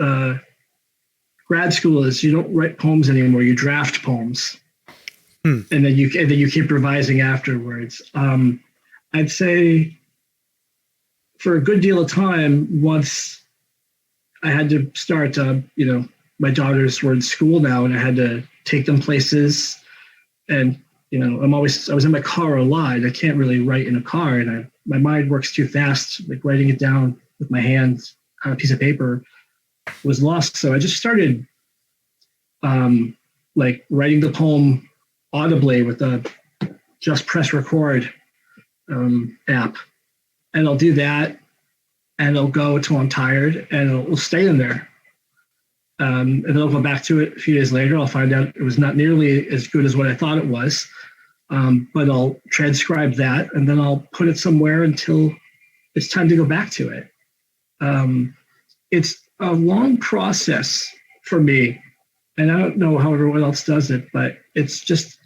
[SPEAKER 3] grad school is you don't write poems anymore. You draft poems, and then you keep revising afterwards. I'd say for a good deal of time, once I had to start, my daughters were in school now, and I had to take them places, and I was in my car a lot. I can't really write in a car, and my mind works too fast. Like writing it down with my hands on a piece of paper was lost. So I just started writing the poem audibly with a just press record app. And I'll do that, and it'll go until I'm tired, and it'll stay in there. And then I'll go back to it a few days later. I'll find out it was not nearly as good as what I thought it was. But I'll transcribe that, and then I'll put it somewhere until it's time to go back to it. It's a long process for me, and I don't know how everyone else does it, but it's just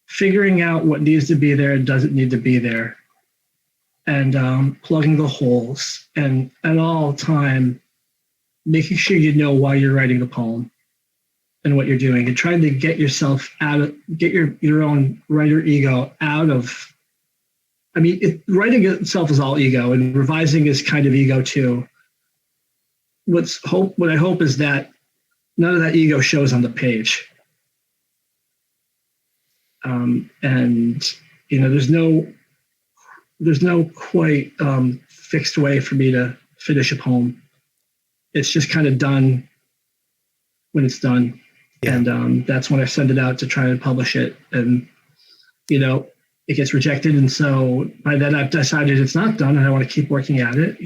[SPEAKER 3] figuring out what needs to be there and doesn't need to be there, and plugging the holes, and at all time making sure you know why you're writing the poem and what you're doing, and trying to get yourself get your own writer ego out of. I mean, writing itself is all ego, and revising is kind of ego too. What I hope is that none of that ego shows on the page. And there's no quite fixed way for me to finish a poem. It's just kind of done when it's done. Yeah. And that's when I send it out to try and publish it. And, it gets rejected. And so by then I've decided it's not done and I want to keep working at it.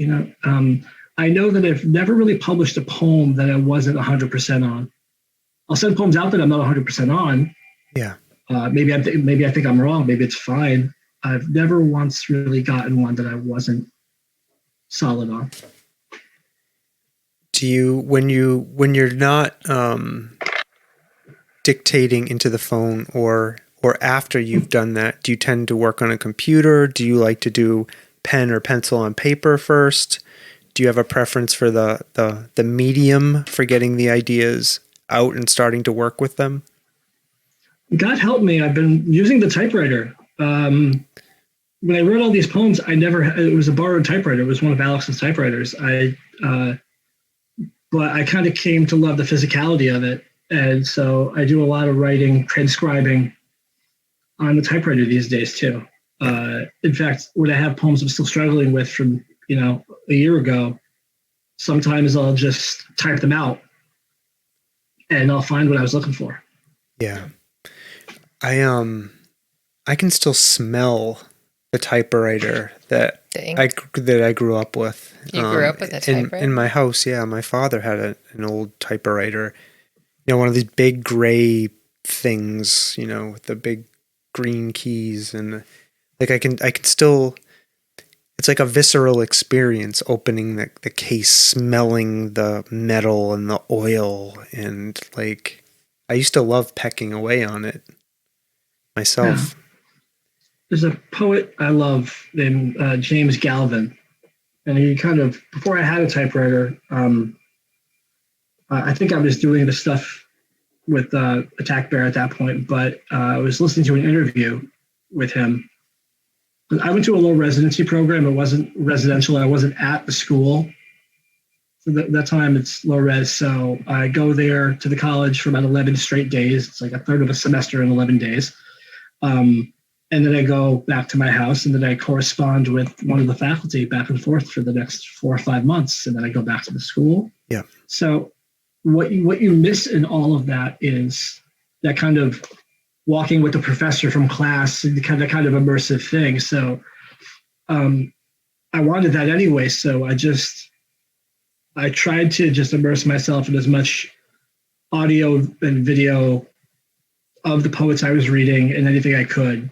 [SPEAKER 3] I know that I've never really published a poem that I wasn't 100% on. I'll send poems out that I'm not 100% on.
[SPEAKER 1] Yeah.
[SPEAKER 3] Maybe I think I'm wrong. Maybe it's fine. I've never once really gotten one that I wasn't solid on.
[SPEAKER 1] Do you, when you're not dictating into the phone or after you've done that, do you tend to work on a computer? Do you like to do pen or pencil on paper first? Do you have a preference for the medium for getting the ideas out and starting to work with them?
[SPEAKER 3] God help me, I've been using the typewriter. When I wrote all these poems, it was a borrowed typewriter. It was one of Alex's typewriters. But I kind of came to love the physicality of it. And so I do a lot of writing, transcribing on the typewriter these days too. In fact, when I have poems I'm still struggling with from, a year ago, sometimes I'll just type them and I'll find what I was looking for.
[SPEAKER 1] Yeah. I can still smell the typewriter that I grew up with.
[SPEAKER 2] You grew up with a typewriter?
[SPEAKER 1] In my house, yeah. My father had an old typewriter. One of these big gray things, with the big green keys, and like I can still. It's like a visceral experience opening the case, smelling the metal and the oil, and like I used to love pecking away on it myself.
[SPEAKER 3] Yeah. There's a poet I love named James Galvin, and he before I had a typewriter, I think I was doing the stuff with Attack Bear at that point, but I was listening to an interview with him. I went to a low residency program. It wasn't residential. I wasn't at the school. So that time it's low res. So I go there to the college for about 11 straight days. It's like a third of a semester in 11 days. And then I go back to my house, and then I correspond with one of the faculty back and forth for the next 4 or 5 months. And then I go back to the school.
[SPEAKER 1] Yeah.
[SPEAKER 3] So what you miss in all of that is that kind of walking with the professor from class, and kind of immersive thing. So I wanted that anyway. So I tried to just immerse myself in as much audio and video of the poets I was reading and anything I could.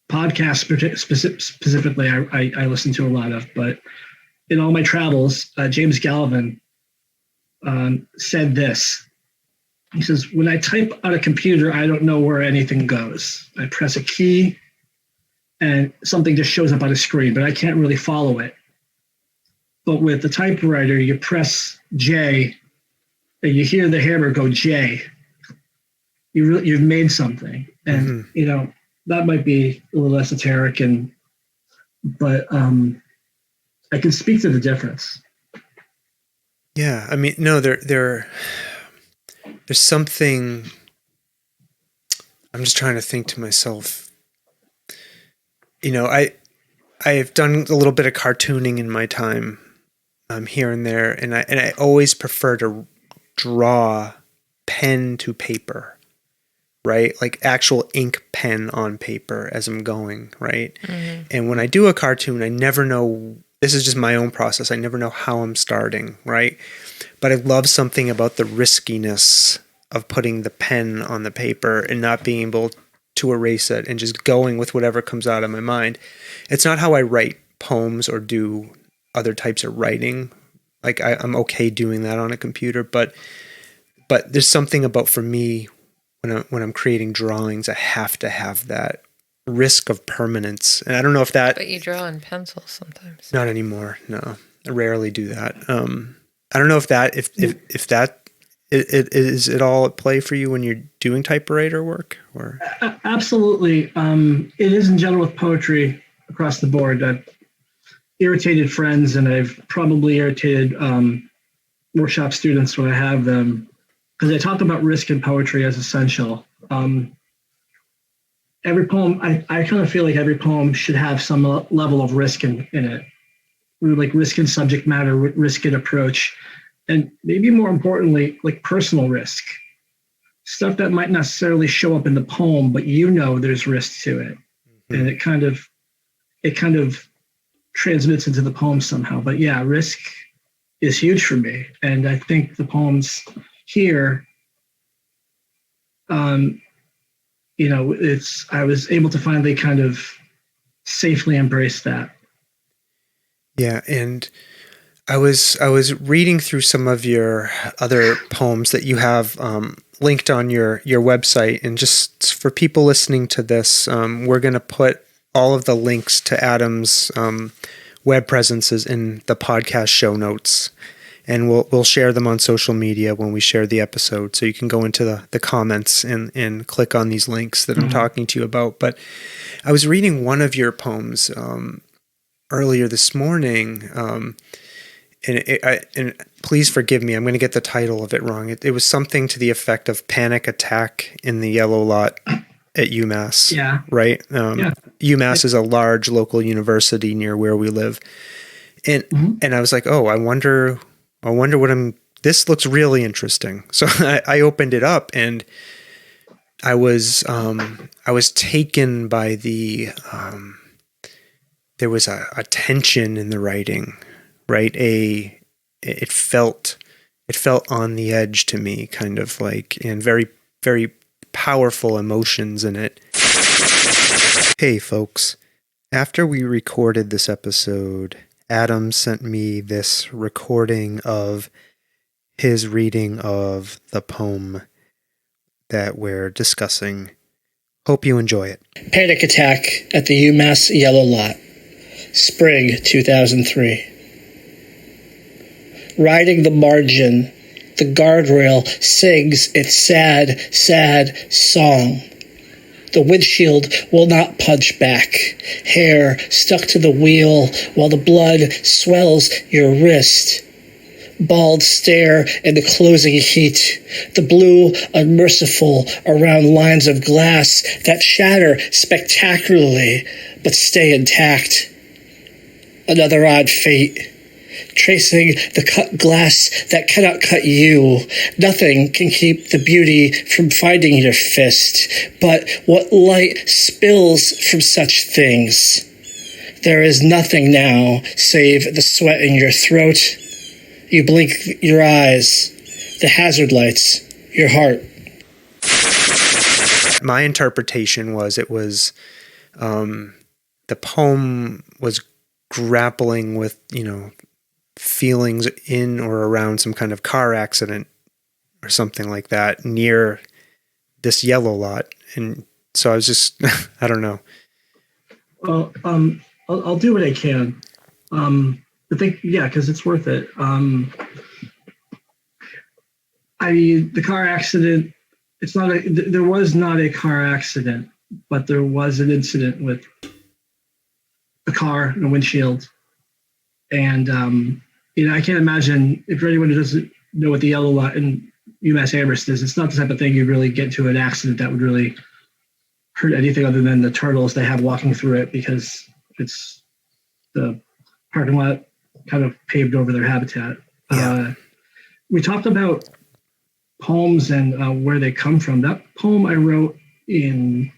[SPEAKER 3] Podcasts specifically, I listen to a lot of, but in all my travels, James Galvin said this. He says, when I type on a computer, I don't know where anything goes. I press a key and something just shows up on a screen, but I can't really follow it. But with the typewriter, you press J and you hear the hammer go J. You've made something. And, that might be a little esoteric, but I can speak to the difference.
[SPEAKER 1] Yeah. I mean, no, there's something, I'm just trying to think to myself, I've done a little bit of cartooning in my time, here and there. And I always prefer to draw pen to paper, right? Like actual ink pen on paper as I'm going, right? Mm-hmm. And when I do a cartoon, I never know, this is just my own process. I never know how I'm starting, right? But I love something about the riskiness of putting the pen on the paper and not being able to erase it and just going with whatever comes out of my mind. It's not how I write poems or do other types of writing. Like I'm okay doing that on a computer, but there's something about, for me, when I'm creating drawings, I have to have that risk of permanence. And I don't know if that...
[SPEAKER 2] But you draw in pencil sometimes.
[SPEAKER 1] Not anymore. No, I rarely do that. I don't know if that is it all at play for you when you're doing typewriter work, or?
[SPEAKER 3] Absolutely. It is in general with poetry across the board. I've irritated friends, and I've probably irritated workshop students when I have them, because I talk about risk in poetry as essential. Every poem, I kind of feel like every poem should have some level of risk in it, like risk in subject matter, risk in approach, and maybe more importantly, like personal risk, stuff that might necessarily show up in the poem, but there's risk to it, and it kind of transmits into the poem somehow. But yeah, risk is huge for me, and I think the poems here, I was able to finally kind of safely embrace that.
[SPEAKER 1] Yeah, and I was reading through some of your other poems that you have linked on your website, and just for people listening to this, we're going to put all of the links to Adam's web presences in the podcast show notes, and we'll share them on social media when we share the episode, so you can go into the comments and click on these links that I'm talking to you about. But I was reading one of your poems earlier this morning, and please forgive me, I'm going to get the title of it wrong. It was something to the effect of Panic Attack in the Yellow Lot at UMass.
[SPEAKER 3] Yeah.
[SPEAKER 1] Right? UMass is a large local university near where we live. And I was like, oh, I wonder what this looks really interesting. So I opened it up, and I was taken by there was a tension in the writing, right? It felt on the edge to me, kind of like, and very, very powerful emotions in it. Hey folks, after we recorded this episode, Adam sent me this recording of his reading of the poem that we're discussing. Hope you enjoy it.
[SPEAKER 4] Panic Attack at the UMass Yellow Lot, Spring 2003. Riding the margin, the guardrail sings its sad, sad song. The windshield will not punch back. Hair stuck to the wheel while the blood swells your wrist. bald stare in the closing heat, the blue unmerciful around lines of glass that shatter spectacularly but stay intact. Another odd fate, tracing the cut glass that cannot cut you. Nothing can keep the beauty from finding your fist, but what light spills from such things? There is nothing now save the sweat in your throat. You blink your eyes, the hazard lights, your heart.
[SPEAKER 1] My interpretation was the poem was grappling with, feelings in or around some kind of car accident or something like that near this yellow lot. And so I was just, I don't know.
[SPEAKER 3] Well, I'll do what I can. Because it's worth it. The car accident, there was not a car accident, but there was an incident with a car and a windshield. And, I can't imagine, if for anyone who doesn't know what the yellow lot in UMass Amherst is, it's not the type of thing you'd really get to an accident that would really hurt anything other than the turtles they have walking through it, because it's the parking lot kind of paved over their habitat.
[SPEAKER 1] Yeah.
[SPEAKER 3] We talked about poems and where they come from. That poem I wrote in,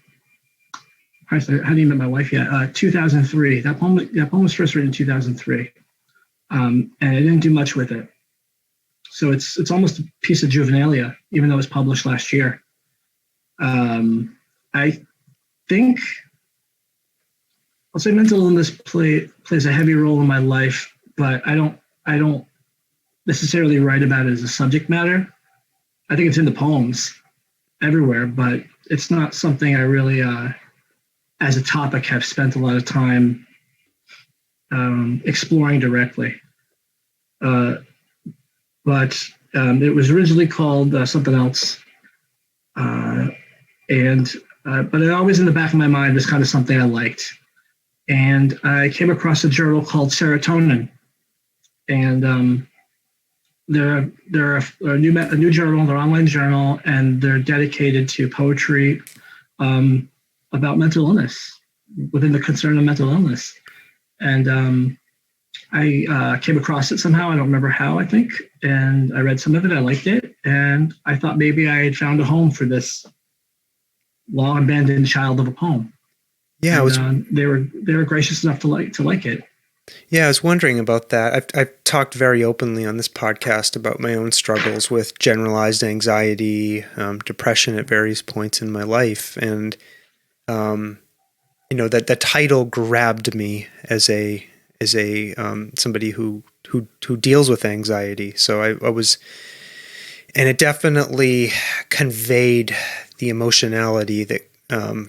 [SPEAKER 3] I hadn't even met my wife yet, 2003. That poem was first written in 2003. And I didn't do much with it. So it's almost a piece of juvenilia, even though it was published last year. I think I'll say mental illness plays a heavy role in my life, but I don't necessarily write about it as a subject matter. I think it's in the poems everywhere, but it's not something I really, as a topic, have spent a lot of time exploring directly. But it was originally called something else. But it always in the back of my mind was kind of something I liked. And I came across a journal called Serotonin. And they're a new journal, they're an online journal, and they're dedicated to poetry about mental illness, within the concern of mental illness. And I came across it somehow, I don't remember how, I think, and I read some of it, I liked it, and I thought maybe I had found a home for this long abandoned child of a poem.
[SPEAKER 1] Yeah,
[SPEAKER 3] and, they were gracious enough to like it.
[SPEAKER 1] Yeah, I was wondering about that. I've talked very openly on this podcast about my own struggles with generalized anxiety, depression at various points in my life, and that the title grabbed me as a somebody who deals with anxiety. So I was, and it definitely conveyed the emotionality that,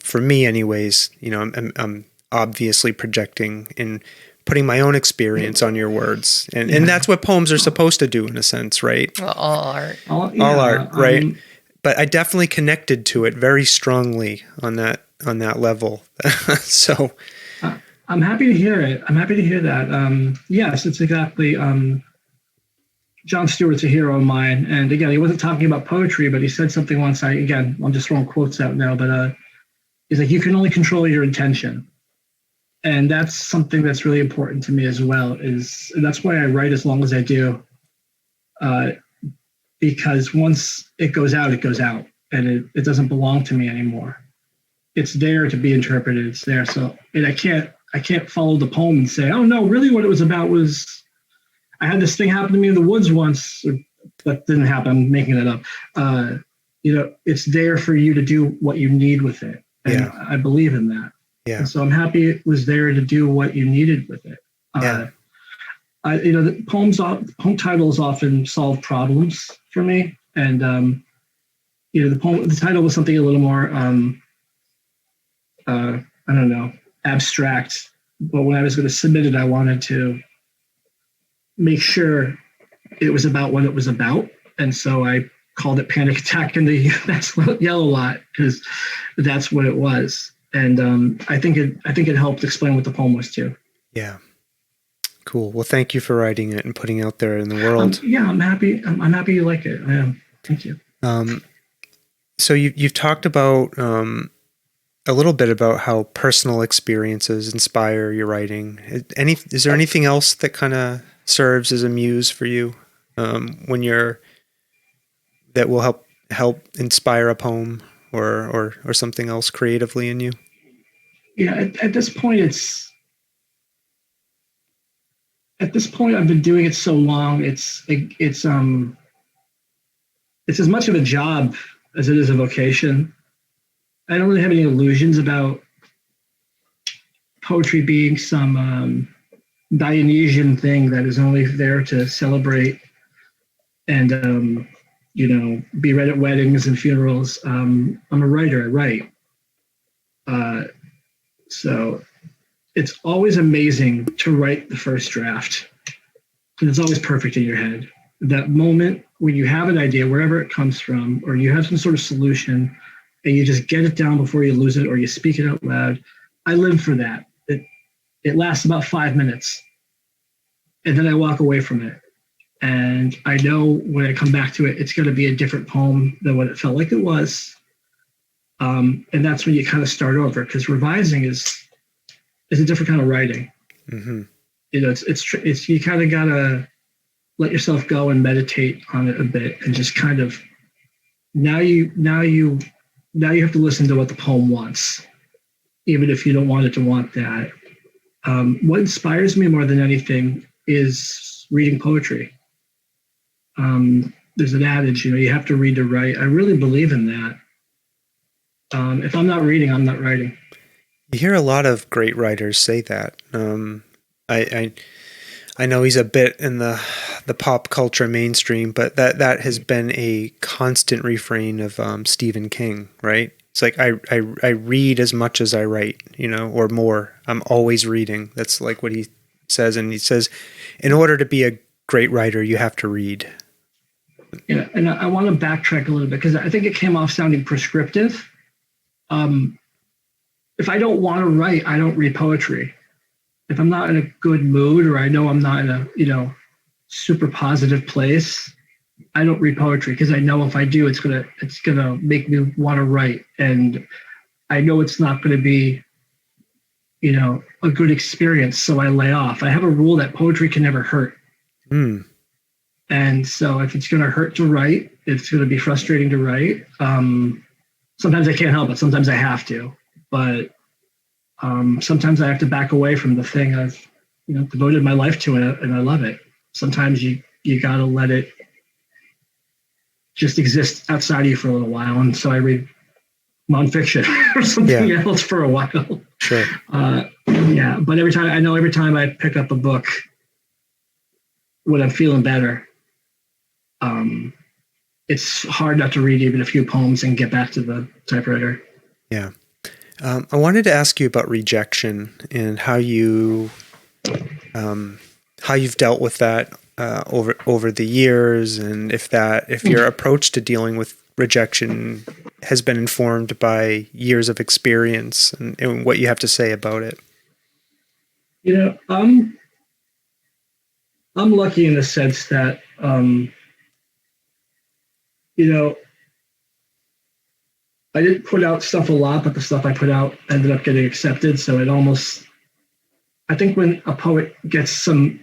[SPEAKER 1] for me, anyways. I'm obviously projecting and putting my own experience on your words, and that's what poems are supposed to do, in a sense, right?
[SPEAKER 2] Well, all art.
[SPEAKER 1] All art, right? But I definitely connected to it very strongly on that level. So
[SPEAKER 3] I'm happy to hear it. I'm happy to hear that. Yes, it's exactly. John Stewart's a hero of mine, and again, he wasn't talking about poetry, but he said something once. I'm just throwing quotes out now, but he's like, you can only control your intention. And that's something that's really important to me as well. And that's why I write as long as I do, because once it goes out, and it doesn't belong to me anymore. It's there to be interpreted. It's there. So, and I can't follow the poem and say, oh no, really what it was about was, I had this thing happen to me in the woods once. That didn't happen. I'm making that up. It's there for you to do what you need with it. And I believe in that.
[SPEAKER 1] Yeah.
[SPEAKER 3] And so I'm happy it was there to do what you needed with it. The poem titles often solve problems for me. And, the title was something a little more, abstract. But when I was going to submit it, I wanted to make sure it was about what it was about. And so I called it Panic Attack in the Yellow Lot, because that's what it was. And I think it helped explain what the poem was too.
[SPEAKER 1] Yeah. Cool. Well, thank you for writing it and putting it out there in the world.
[SPEAKER 3] I'm happy. I'm happy you like it. I am. Thank you.
[SPEAKER 1] So you've talked about a little bit about how personal experiences inspire your writing. Is there anything else that kind of serves as a muse for you that will help inspire a poem or something else creatively in you?
[SPEAKER 3] Yeah, at this point, I've been doing it so long. It's as much of a job as it is a vocation. I don't really have any illusions about poetry being some Dionysian thing that is only there to celebrate and be read at weddings and funerals. I'm a writer. I write. So it's always amazing to write the first draft, and it's always perfect in your head. That moment when you have an idea, wherever it comes from, or you have some sort of solution, and you just get it down before you lose it, or you speak it out loud. I live for that. It lasts about 5 minutes, and then I walk away from it. And I know when I come back to it, it's going to be a different poem than what it felt like it was. And that's when you kind of start over, because revising is a different kind of writing. Mm-hmm. It's you kind of gotta let yourself go and meditate on it a bit, and just kind of now you have to listen to what the poem wants, even if you don't want it to want that. What inspires me more than anything is reading poetry. There's an adage, you have to read to write. I really believe in that. If I'm not reading, I'm not writing.
[SPEAKER 1] You hear a lot of great writers say that. I know he's a bit in the pop culture mainstream, but that has been a constant refrain of Stephen King, right? It's like I read as much as I write, or more. I'm always reading. That's like what he says, and he says, in order to be a great writer, you have to read.
[SPEAKER 3] Yeah, and I want to backtrack a little bit because I think it came off sounding prescriptive. If I don't want to write, I don't read poetry. If I'm not in a good mood, or I know I'm not in a super positive place, I don't read poetry, because I know if I do, it's gonna make me want to write, and I know it's not going to be a good experience, so I lay off. I have a rule that poetry can never hurt. And so if it's going to hurt to write, it's going to be frustrating to write. Sometimes I can't help it. Sometimes I have to. But sometimes I have to back away from the thing I've devoted my life to, and I love it. Sometimes you got to let it just exist outside of you for a little while. And so I read nonfiction or something else for a while.
[SPEAKER 1] Sure.
[SPEAKER 3] But every time I pick up a book, when I'm feeling better, it's hard not to read even a few poems and get back to the typewriter.
[SPEAKER 1] Yeah. I wanted to ask you about rejection and how you've dealt with that over the years, and if your approach to dealing with rejection has been informed by years of experience, and what you have to say about it.
[SPEAKER 3] I'm lucky in the sense that I didn't put out stuff a lot, but the stuff I put out ended up getting accepted. So I think when a poet gets some,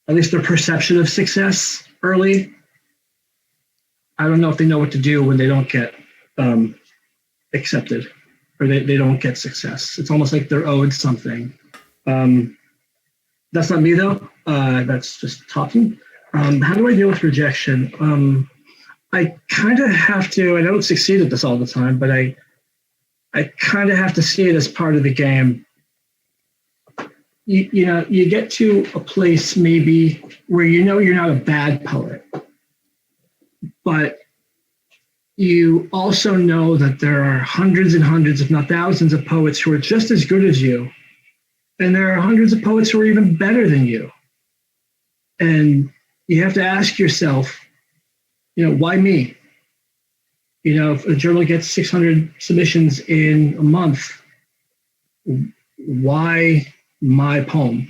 [SPEAKER 3] at least their perception of success early, I don't know if they know what to do when they don't get accepted, or they don't get success. It's almost like they're owed something. That's not me though. That's just talking. How do I deal with rejection? I kind of have to. I don't succeed at this all the time, but I kind of have to see it as part of the game. You get to a place maybe where you're not a bad poet, but you also know that there are hundreds and hundreds, if not thousands, of poets who are just as good as you, and there are hundreds of poets who are even better than you. And you have to ask yourself, why me? If a journal gets 600 submissions in a month, why my poem?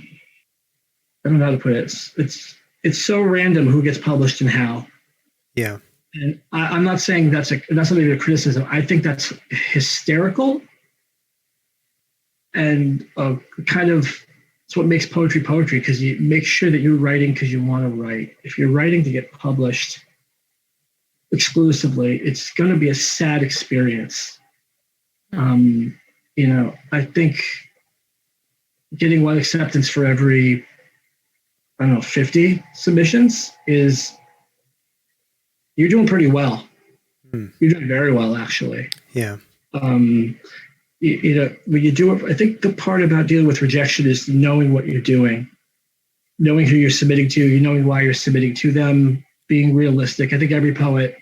[SPEAKER 3] I don't know how to put it. It's so random who gets published and how.
[SPEAKER 1] Yeah.
[SPEAKER 3] And I'm not saying that's not even a criticism. I think that's hysterical, and kind of it's what makes poetry, because you make sure that you're writing because you want to write. If you're writing to get published exclusively, it's going to be a sad experience. I think getting one acceptance for every, 50 submissions is, you're doing pretty well. You're doing very well, actually.
[SPEAKER 1] Yeah.
[SPEAKER 3] When you do it, I think the part about dealing with rejection is knowing what you're doing, knowing who you're submitting to, knowing why you're submitting to them, being realistic. I think every poet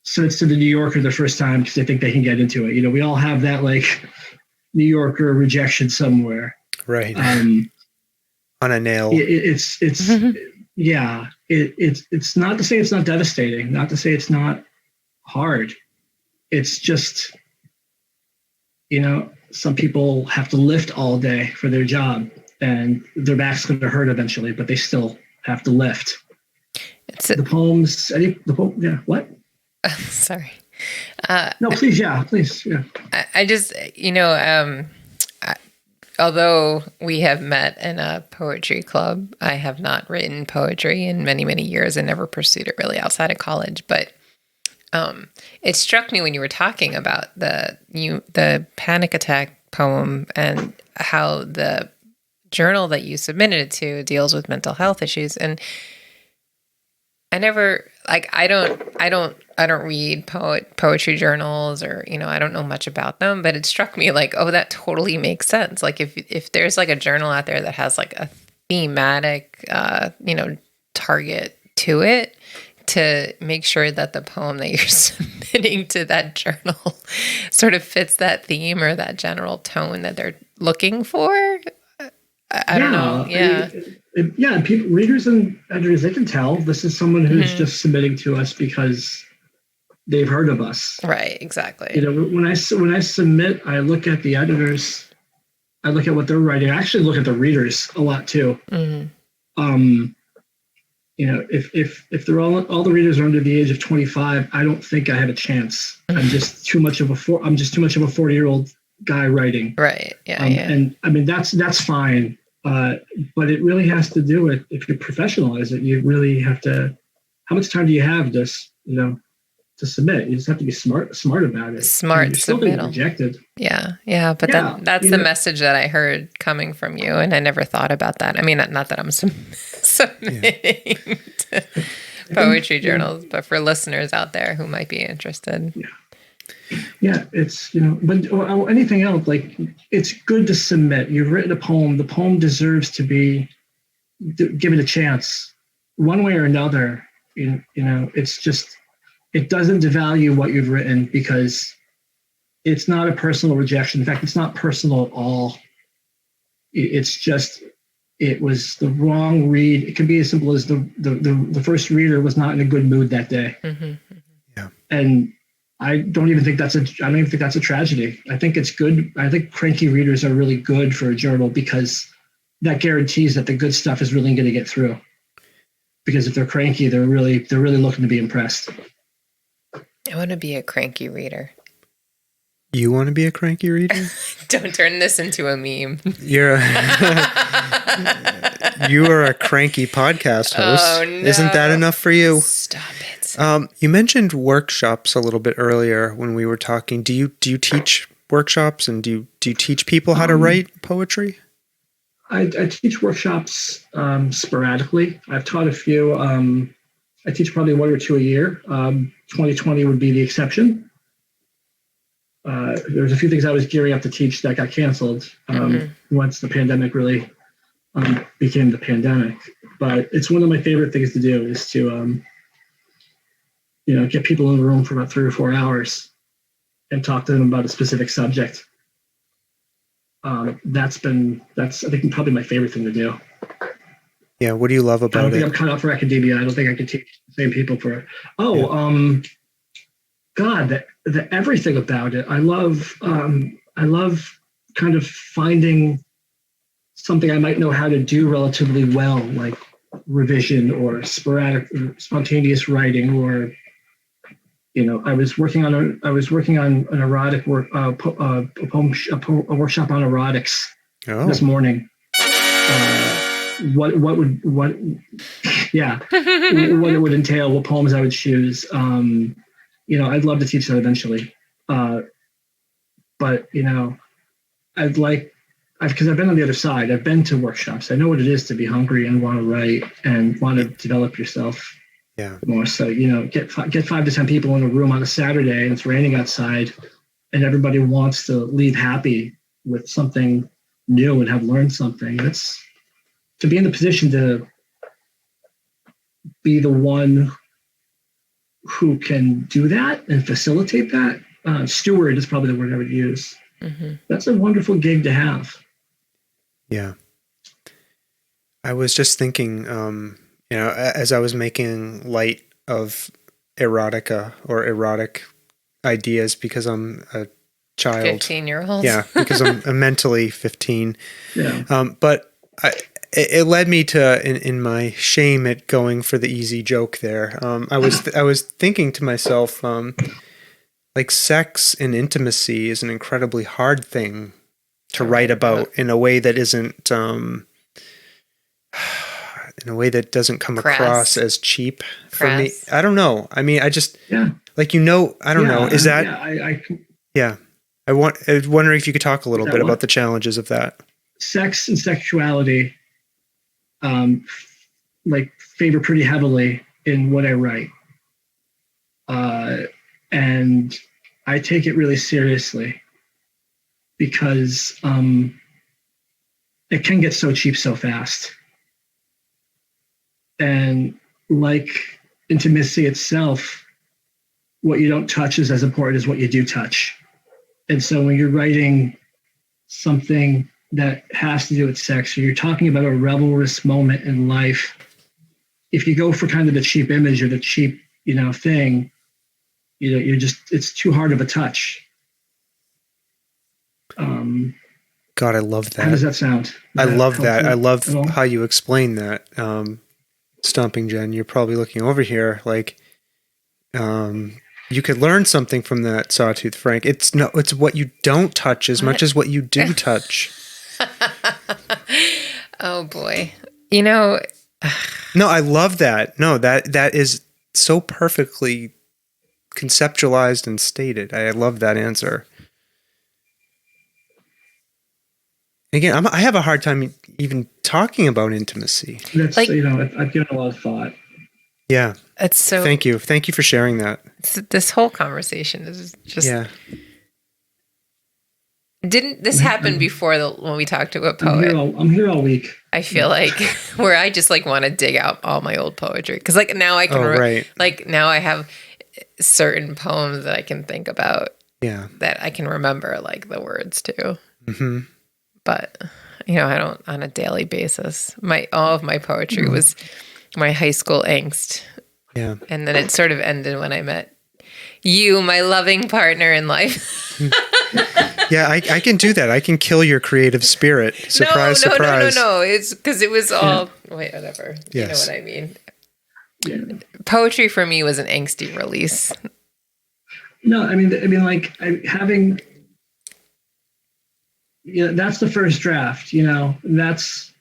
[SPEAKER 3] submits to the New Yorker the first time because they think they can get into it. We all have that New Yorker rejection somewhere.
[SPEAKER 1] Right. On a nail.
[SPEAKER 3] It's not to say it's not devastating, not to say it's not hard. It's just, some people have to lift all day for their job, and their back's going to hurt eventually, but they still have to lift. The poems, yeah, what?
[SPEAKER 2] Sorry.
[SPEAKER 3] No, please. Yeah.
[SPEAKER 2] I just, although we have met in a poetry club, I have not written poetry in many, many years and never pursued it really outside of college. But it struck me when you were talking about the panic attack poem and how the journal that you submitted it to deals with mental health issues. And I never, I don't read poetry journals, or, I don't know much about them, but it struck me oh, that totally makes sense. If there's a journal out there that has a thematic, target to it, to make sure that the poem that you're submitting to that journal sort of fits that theme or that general tone that they're looking for. I don't know. Yeah.
[SPEAKER 3] People, readers and editors, they can tell this is someone who's just submitting to us because they've heard of us.
[SPEAKER 2] Right. Exactly.
[SPEAKER 3] When I submit, I look at the editors, I look at what they're writing. I actually look at the readers a lot too. If they're all the readers are under the age of 25, I don't think I have a chance. I'm just too much of a 40-year-old guy writing.
[SPEAKER 2] Right. Yeah.
[SPEAKER 3] And I mean, that's fine. But it really has to do with, if you professionalize it, you really have to, how much time do you have to submit? You just have to be smart about it.
[SPEAKER 2] Smart submittal.
[SPEAKER 3] Rejected.
[SPEAKER 2] Yeah. But that's the message that I heard coming from you. And I never thought about that. I mean, not that I'm submitting to poetry journals, but for listeners out there who might be interested.
[SPEAKER 3] Yeah, it's, or anything else, it's good to submit. You've written a poem. The poem deserves to be given a chance one way or another. It's just, it doesn't devalue what you've written because it's not a personal rejection. In fact, it's not personal at all. It's just, it was the wrong read. It can be as simple as the first reader was not in a good mood that day.
[SPEAKER 1] Yeah.
[SPEAKER 3] And I don't even think that's a tragedy. I think it's good. I think cranky readers are really good for a journal because that guarantees that the good stuff is really going to get through. Because if they're cranky, they're really looking to be impressed.
[SPEAKER 2] I want to be a cranky reader.
[SPEAKER 1] You want to be a cranky reader?
[SPEAKER 2] Don't turn this into a meme.
[SPEAKER 1] You are a cranky podcast host.
[SPEAKER 2] Oh, no.
[SPEAKER 1] Isn't that enough for you?
[SPEAKER 2] Stop it.
[SPEAKER 1] You mentioned workshops a little bit earlier when we were talking. Do you teach workshops, and do you teach people how to write poetry?
[SPEAKER 3] I teach workshops sporadically. I've taught a few. I teach probably one or two a year. 2020 would be the exception. There's a few things I was gearing up to teach that got canceled once the pandemic really became the pandemic. But it's one of my favorite things to do is to get people in the room for about 3 or 4 hours and talk to them about a specific subject. That's I think probably my favorite thing to do.
[SPEAKER 1] Yeah. What do you love about it?
[SPEAKER 3] I don't think I'm cut out for academia. I don't think I can teach the same people for. God, the everything about it. I love kind of finding something I might know how to do relatively well, like revision or sporadic, spontaneous writing, or I was working on an erotic work, a workshop on erotics this morning. What it would entail, what poems I would choose. I'd love to teach that eventually. But because I've been on the other side. I've been to workshops. I know what it is to be hungry and want to write and want to develop yourself more. So, get 5 to 10 people in a room on a Saturday and it's raining outside and everybody wants to leave happy with something new and have learned something. That's to be in the position to be the one who can do that and facilitate that. Steward is probably the word I would use. Mm-hmm. That's a wonderful gig to have.
[SPEAKER 1] Yeah. I was just thinking, as I was making light of erotica or erotic ideas because I'm a child.
[SPEAKER 2] 15-year-old.
[SPEAKER 1] Yeah, because I'm mentally 15.
[SPEAKER 3] Yeah.
[SPEAKER 1] But it led me to, in my shame at going for the easy joke there, I was thinking to myself, like sex and intimacy is an incredibly hard thing to write about in a way that isn't, in a way that doesn't come across as cheap for me. I don't know. I mean, I just, I don't know. Is that, I was wondering if you could talk a little bit about the challenges of that.
[SPEAKER 3] Sex and sexuality, favor pretty heavily in what I write. And I take it really seriously because it can get so cheap so fast. And like intimacy itself, what you don't touch is as important as what you do touch. And so when you're writing something that has to do with sex, or you're talking about a revelrous moment in life, if you go for kind of the cheap image or the cheap, thing, it's too hard of a touch.
[SPEAKER 1] God, I love that.
[SPEAKER 3] How does that sound?
[SPEAKER 1] I love that. I love how you explain that. Stomping Jen, you're probably looking over here like, you could learn something from that, Sawtooth Frank. It's what you don't touch as much as what you do touch.
[SPEAKER 2] Oh boy.
[SPEAKER 1] No, I love that. No, that is so perfectly conceptualized and stated. I love that answer. Again, I have a hard time even talking about intimacy.
[SPEAKER 3] That's, I've given a lot of thought.
[SPEAKER 1] Yeah.
[SPEAKER 2] It's so.
[SPEAKER 1] Thank you for sharing that.
[SPEAKER 2] This whole conversation is just.
[SPEAKER 1] Yeah.
[SPEAKER 2] Didn't this happen before when we talked to a poet?
[SPEAKER 3] I'm here all week.
[SPEAKER 2] I feel like where I just want to dig out all my old poetry because now I can now I have certain poems that I can think about.
[SPEAKER 1] Yeah. That
[SPEAKER 2] I can remember the words to.
[SPEAKER 1] Mm-hmm.
[SPEAKER 2] But I don't on a daily basis. All of my poetry was my high school angst.
[SPEAKER 1] Yeah.
[SPEAKER 2] And then it sort of ended when I met you, my loving partner in life.
[SPEAKER 1] Yeah, I can do that. I can kill your creative spirit. Surprise.
[SPEAKER 2] No. It's because it was all whatever. Yes. You know what I mean? Yeah. Poetry for me was an angsty release.
[SPEAKER 3] No, having. Yeah, that's the first draft. There's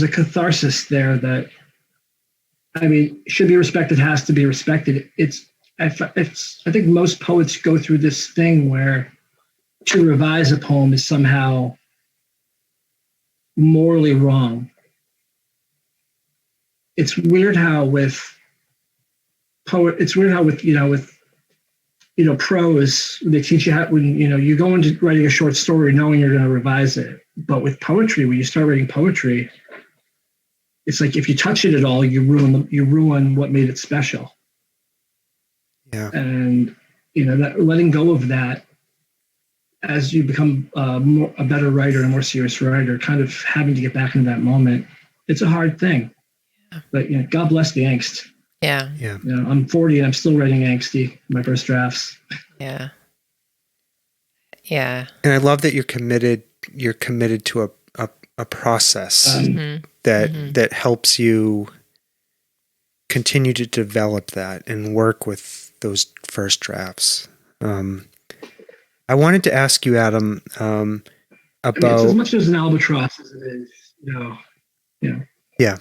[SPEAKER 3] a catharsis there that, should be respected, has to be respected. I think most poets go through this thing where to revise a poem is somehow morally wrong. It's weird how with prose, they teach you how, when, you go into writing a short story knowing you're going to revise it. But with poetry, when you start writing poetry, it's like if you touch it at all, you ruin what made it special.
[SPEAKER 1] Yeah.
[SPEAKER 3] And, that letting go of that as you become a better writer, a more serious writer, kind of having to get back into that moment, it's a hard thing. Yeah. But, God bless the angst.
[SPEAKER 2] Yeah.
[SPEAKER 1] Yeah.
[SPEAKER 3] I'm 40 and I'm still writing angsty, my first drafts.
[SPEAKER 2] Yeah. Yeah.
[SPEAKER 1] And I love that you're committed to a process that helps you continue to develop that and work with those first drafts. I wanted to ask you, Adam, about
[SPEAKER 3] it's as much as an albatross as it is,
[SPEAKER 1] Yeah.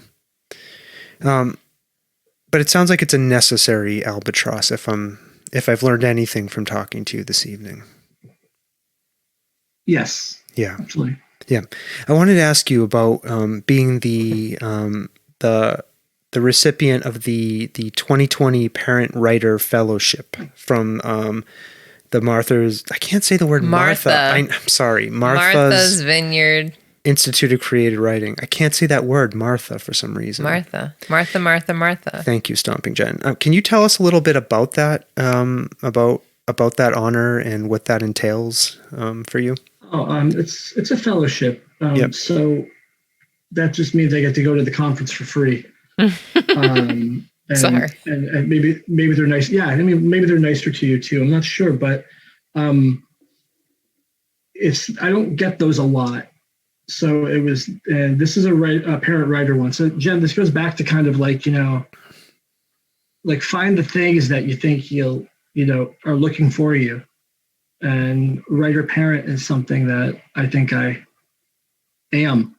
[SPEAKER 1] But it sounds like it's a necessary albatross if I've learned anything from talking to you this evening.
[SPEAKER 3] Yes.
[SPEAKER 1] Yeah.
[SPEAKER 3] Absolutely.
[SPEAKER 1] Yeah. I wanted to ask you about being the recipient of the 2020 Parent Writer Fellowship from the Martha's. I can't say the word Martha. I'm sorry.
[SPEAKER 2] Martha's Vineyard
[SPEAKER 1] Institute of Creative Writing. I can't say that word, Martha, for some reason.
[SPEAKER 2] Martha.
[SPEAKER 1] Thank you, Stomping Jen. Can you tell us a little bit about that, about that honor and what that entails for you?
[SPEAKER 3] It's a fellowship.
[SPEAKER 1] Yep.
[SPEAKER 3] So that just means I get to go to the conference for free.
[SPEAKER 2] Sorry.
[SPEAKER 3] And maybe they're nice. Yeah, I mean, maybe they're nicer to you too. I'm not sure, but I don't get those a lot. So it was, and this is a parent writer one. So Jen, this goes back to kind of like, like find the things that you think are looking for you. And writer parent is something that I think I am.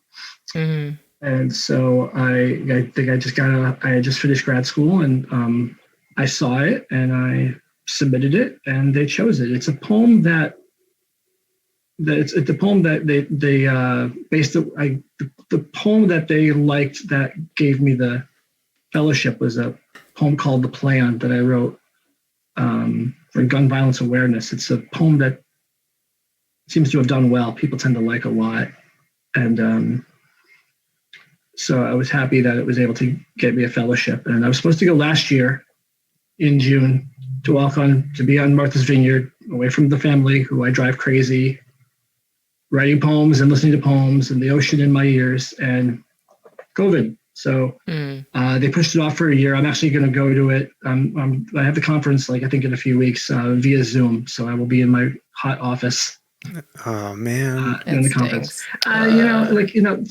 [SPEAKER 2] Mm-hmm.
[SPEAKER 3] And so I think I had just finished grad school, and I saw it and I submitted it and they chose it. It's a poem it's the poem that they based the poem that they liked that gave me the fellowship was a poem called The Plan that I wrote for gun violence awareness. It's a poem that seems to have done well. People tend to like a lot. And so I was happy that it was able to get me a fellowship. And I was supposed to go last year in June to be on Martha's Vineyard, away from the family who I drive crazy, writing poems and listening to poems and the ocean in my ears, and COVID. So they pushed it off for a year. I'm actually going to go to it. I have the conference, I think in a few weeks via Zoom. So I will be in my hot office.
[SPEAKER 1] Oh man.
[SPEAKER 3] In the conference.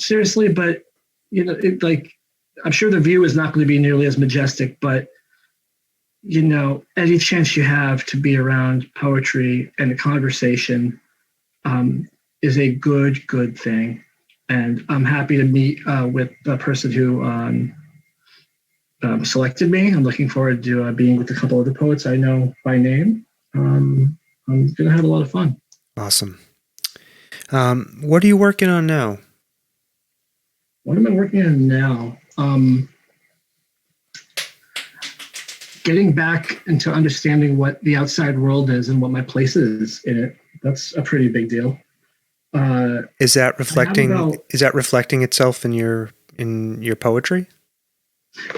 [SPEAKER 3] Seriously, but I'm sure the view is not going to be nearly as majestic, but any chance you have to be around poetry and a conversation is a good thing. And I'm happy to meet with the person who selected me. I'm looking forward to being with a couple of the poets I know by name. I'm going to have a lot of fun.
[SPEAKER 1] Awesome. What are you working on now?
[SPEAKER 3] What am I working on now? Getting back into understanding what the outside world is and what my place is in it. That's a pretty big deal.
[SPEAKER 1] Is that reflecting itself in your poetry?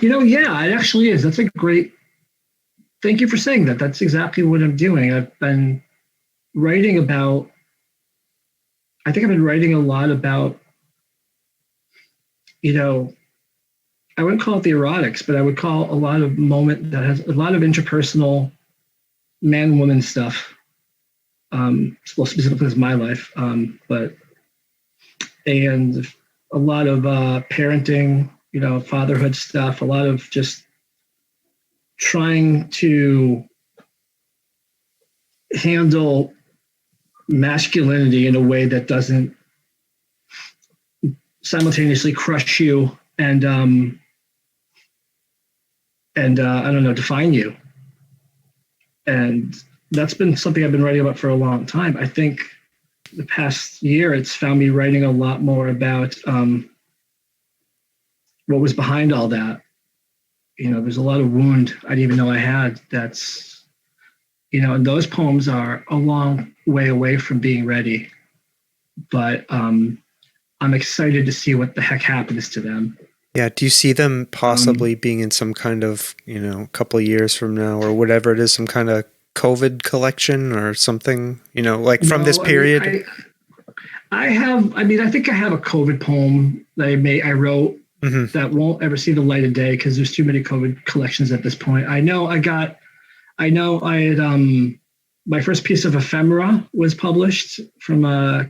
[SPEAKER 3] Yeah, it actually is. That's a great. Thank you for saying that. That's exactly what I'm doing. I've been writing about. I think I've been writing a lot about. I wouldn't call it the erotics, but I would call a lot of moment that has a lot of interpersonal man-woman stuff. Specifically as my life, and a lot of parenting, fatherhood stuff, a lot of just trying to handle masculinity in a way that doesn't simultaneously crush you and I don't know, define you. And that's been something I've been writing about for a long time. I think the past year, it's found me writing a lot more about what was behind all that. There's a lot of wound I didn't even know I had. That's, and those poems are a long way away from being ready. But I'm excited to see what the heck happens to them.
[SPEAKER 1] Yeah. Do you see them possibly being in some kind of, couple of years from now or whatever it is, some kind of COVID collection or something, from this period?
[SPEAKER 3] I think I have a COVID poem that I wrote that won't ever see the light of day because there's too many COVID collections at this point. I know I had my first piece of ephemera was published from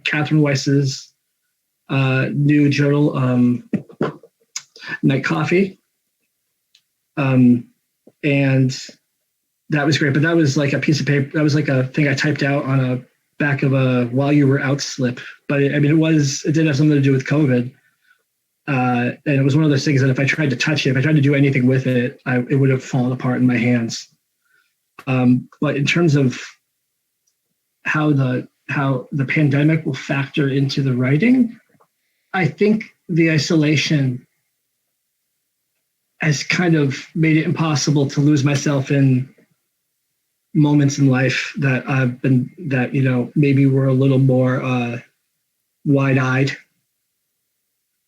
[SPEAKER 3] Catherine Weiss's new journal, Night Coffee. And that was great, but that was like a piece of paper. That was like a thing I typed out on a back of a while you were out slip. But it did have something to do with COVID. And it was one of those things that if I tried to touch it, if I tried to do anything with it, it would have fallen apart in my hands. But in terms of how the pandemic will factor into the writing, I think the isolation has kind of made it impossible to lose myself in moments in life that maybe were a little more wide-eyed.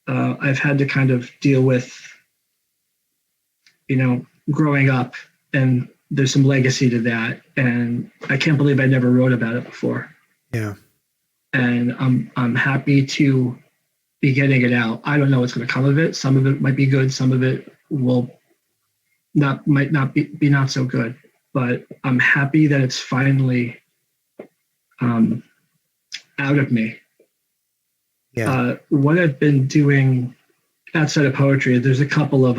[SPEAKER 3] I've had to kind of deal with, growing up, and there's some legacy to that. And I can't believe I never wrote about it before.
[SPEAKER 1] Yeah.
[SPEAKER 3] And I'm happy to be getting it out. I don't know what's going to come of it. Some of it might be good. Some of it might not be not so good. But I'm happy that it's finally out of me.
[SPEAKER 1] Yeah.
[SPEAKER 3] What I've been doing outside of poetry, there's a couple of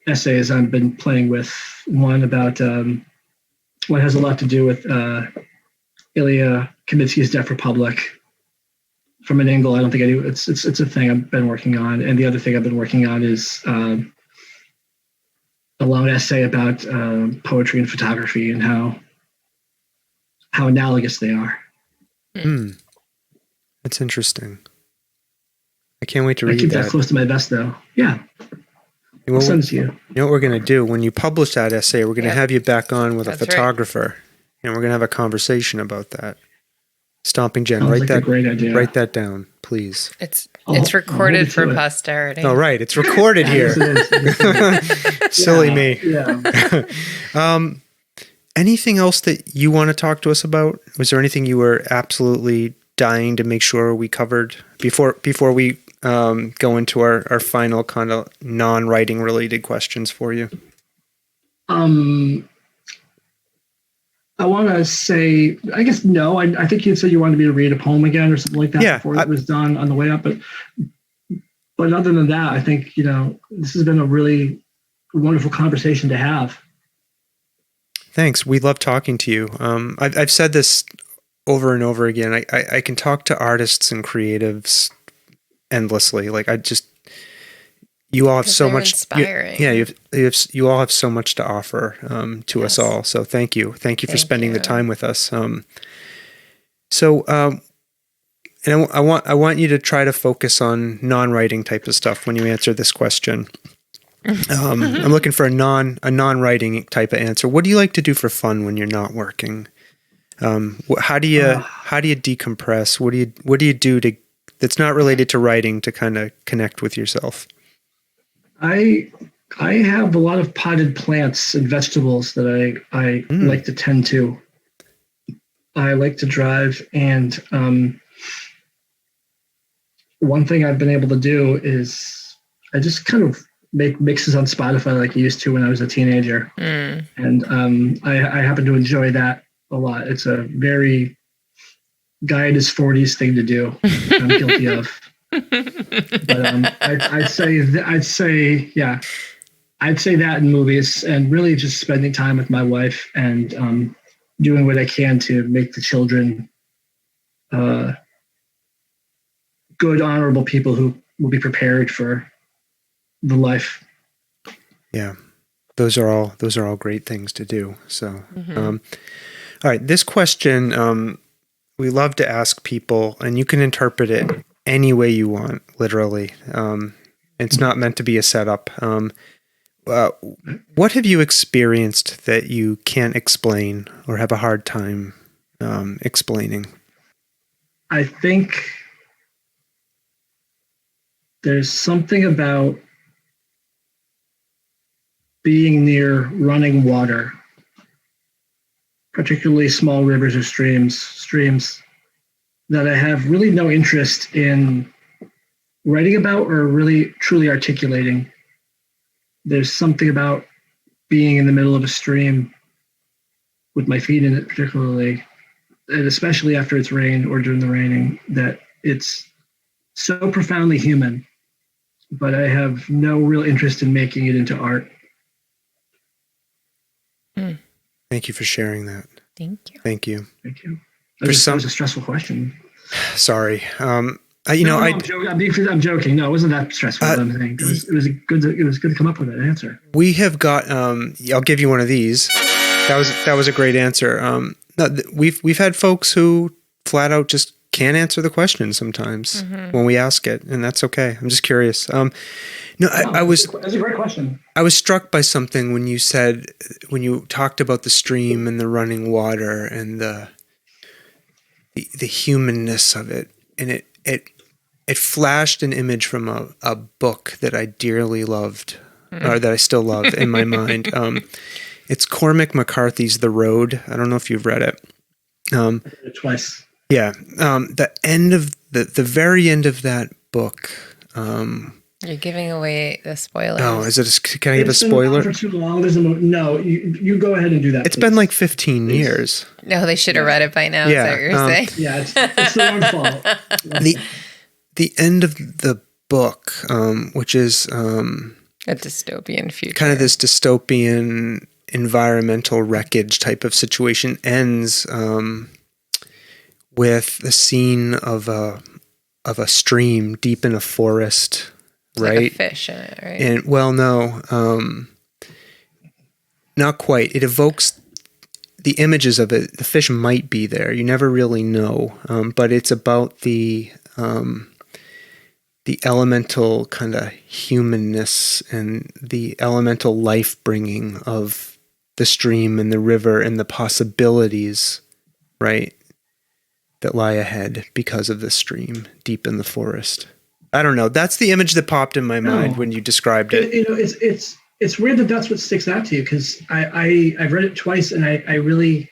[SPEAKER 3] essays I've been playing with. One about one has a lot to do with Ilya Kamitsky's Deaf Republic from an angle I don't think I do. It's a thing I've been working on, and the other thing I've been working on is a long essay about poetry and photography and how analogous they are.
[SPEAKER 1] That's interesting. I can't wait to read that.
[SPEAKER 3] I keep that close to my vest, though. Yeah. I'll send it to you.
[SPEAKER 1] You know what we're going to do? When you publish that essay, we're going to have you back on with a photographer, and we're going to have a conversation about that. Stomping Jen,
[SPEAKER 3] write that. Great idea.
[SPEAKER 1] Write that down, please.
[SPEAKER 2] It's recorded for posterity.
[SPEAKER 1] Oh, right. It's recorded here. Silly me.
[SPEAKER 3] Yeah.
[SPEAKER 1] Anything else that you want to talk to us about? Was there anything you were absolutely dying to make sure we covered before we go into our final kind of non-writing related questions for you?
[SPEAKER 3] I want to say, I guess no. I think you said you wanted me to read a poem again or something like that before it was done on the way up. But other than that, I think this has been a really wonderful conversation to have.
[SPEAKER 1] Thanks. We love talking to you. I've said this over and over again. I can talk to artists and creatives endlessly. Like you all have so much.
[SPEAKER 2] Inspiring.
[SPEAKER 1] You all have so much to offer to us all. So thank you for spending the time with us. And I want you to try to focus on non-writing type of stuff when you answer this question. I'm looking for a non-writing type of answer. What do you like to do for fun when you're not working? How do you decompress? What do you do that's not related to writing to kind of connect with yourself? I
[SPEAKER 3] have a lot of potted plants and vegetables that I like to tend to. I like to drive, and one thing I've been able to do is I just kind of make mixes on Spotify like I used to when I was a teenager. And I happen to enjoy that a lot. It's a very guy in his 40s thing to do. I'm guilty of. But I'd say that in movies, and really just spending time with my wife and doing what I can to make the children good, honorable people who will be prepared for the life.
[SPEAKER 1] Yeah, those are all great things to do. So, all right, this question we love to ask people, and you can interpret it any way you want. Literally, it's not meant to be a setup. What have you experienced that you can't explain or have a hard time explaining?
[SPEAKER 3] I think there's something about being near running water, particularly small rivers or streams that I have really no interest in writing about or really truly articulating. There's something about being in the middle of a stream with my feet in it particularly, and especially after it's rained or during the raining, that it's so profoundly human, but I have no real interest in making it into art.
[SPEAKER 1] Thank you for sharing that.
[SPEAKER 2] Thank you.
[SPEAKER 1] Thank you.
[SPEAKER 3] Thank you. That was a stressful question.
[SPEAKER 1] Sorry. I'm
[SPEAKER 3] joking. No, it wasn't that stressful. It was good to come up with an answer.
[SPEAKER 1] We have got. I'll give you one of these. That was a great answer. We've had folks who flat out just can't answer the question sometimes when we ask it, and that's okay. I'm just curious. That's a great question. I was struck by something when you talked about the stream and the running water and the humanness of it, and it flashed an image from a book that I dearly loved, or that I still love in my mind. It's Cormac McCarthy's The Road. I don't know if you've read it.
[SPEAKER 3] Twice.
[SPEAKER 1] Yeah. The end of the very end of that book.
[SPEAKER 2] You're giving away the spoilers.
[SPEAKER 1] Oh, can I give a spoiler?
[SPEAKER 3] For too long. No, you go ahead and do that.
[SPEAKER 1] It's been like 15 years.
[SPEAKER 2] No, they should have read it by now.
[SPEAKER 1] Yeah,
[SPEAKER 2] Is that what you're saying?
[SPEAKER 3] Yeah, it's their own fault.
[SPEAKER 1] The end of the book, which is
[SPEAKER 2] A dystopian future.
[SPEAKER 1] kind of this dystopian environmental wreckage type of situation, ends with the scene of a stream deep in a forest. Right,
[SPEAKER 2] like a fish in it, right?
[SPEAKER 1] And no, not quite. It evokes the images of it. The fish might be there. You never really know, but it's about the elemental kind of humanness and the elemental life bringing of the stream and the river and the possibilities, right, that lie ahead because of the stream deep in the forest. I don't know. That's the image that popped in my mind when you described it.
[SPEAKER 3] It's weird that that's what sticks out to you, because I've read it twice, and I really,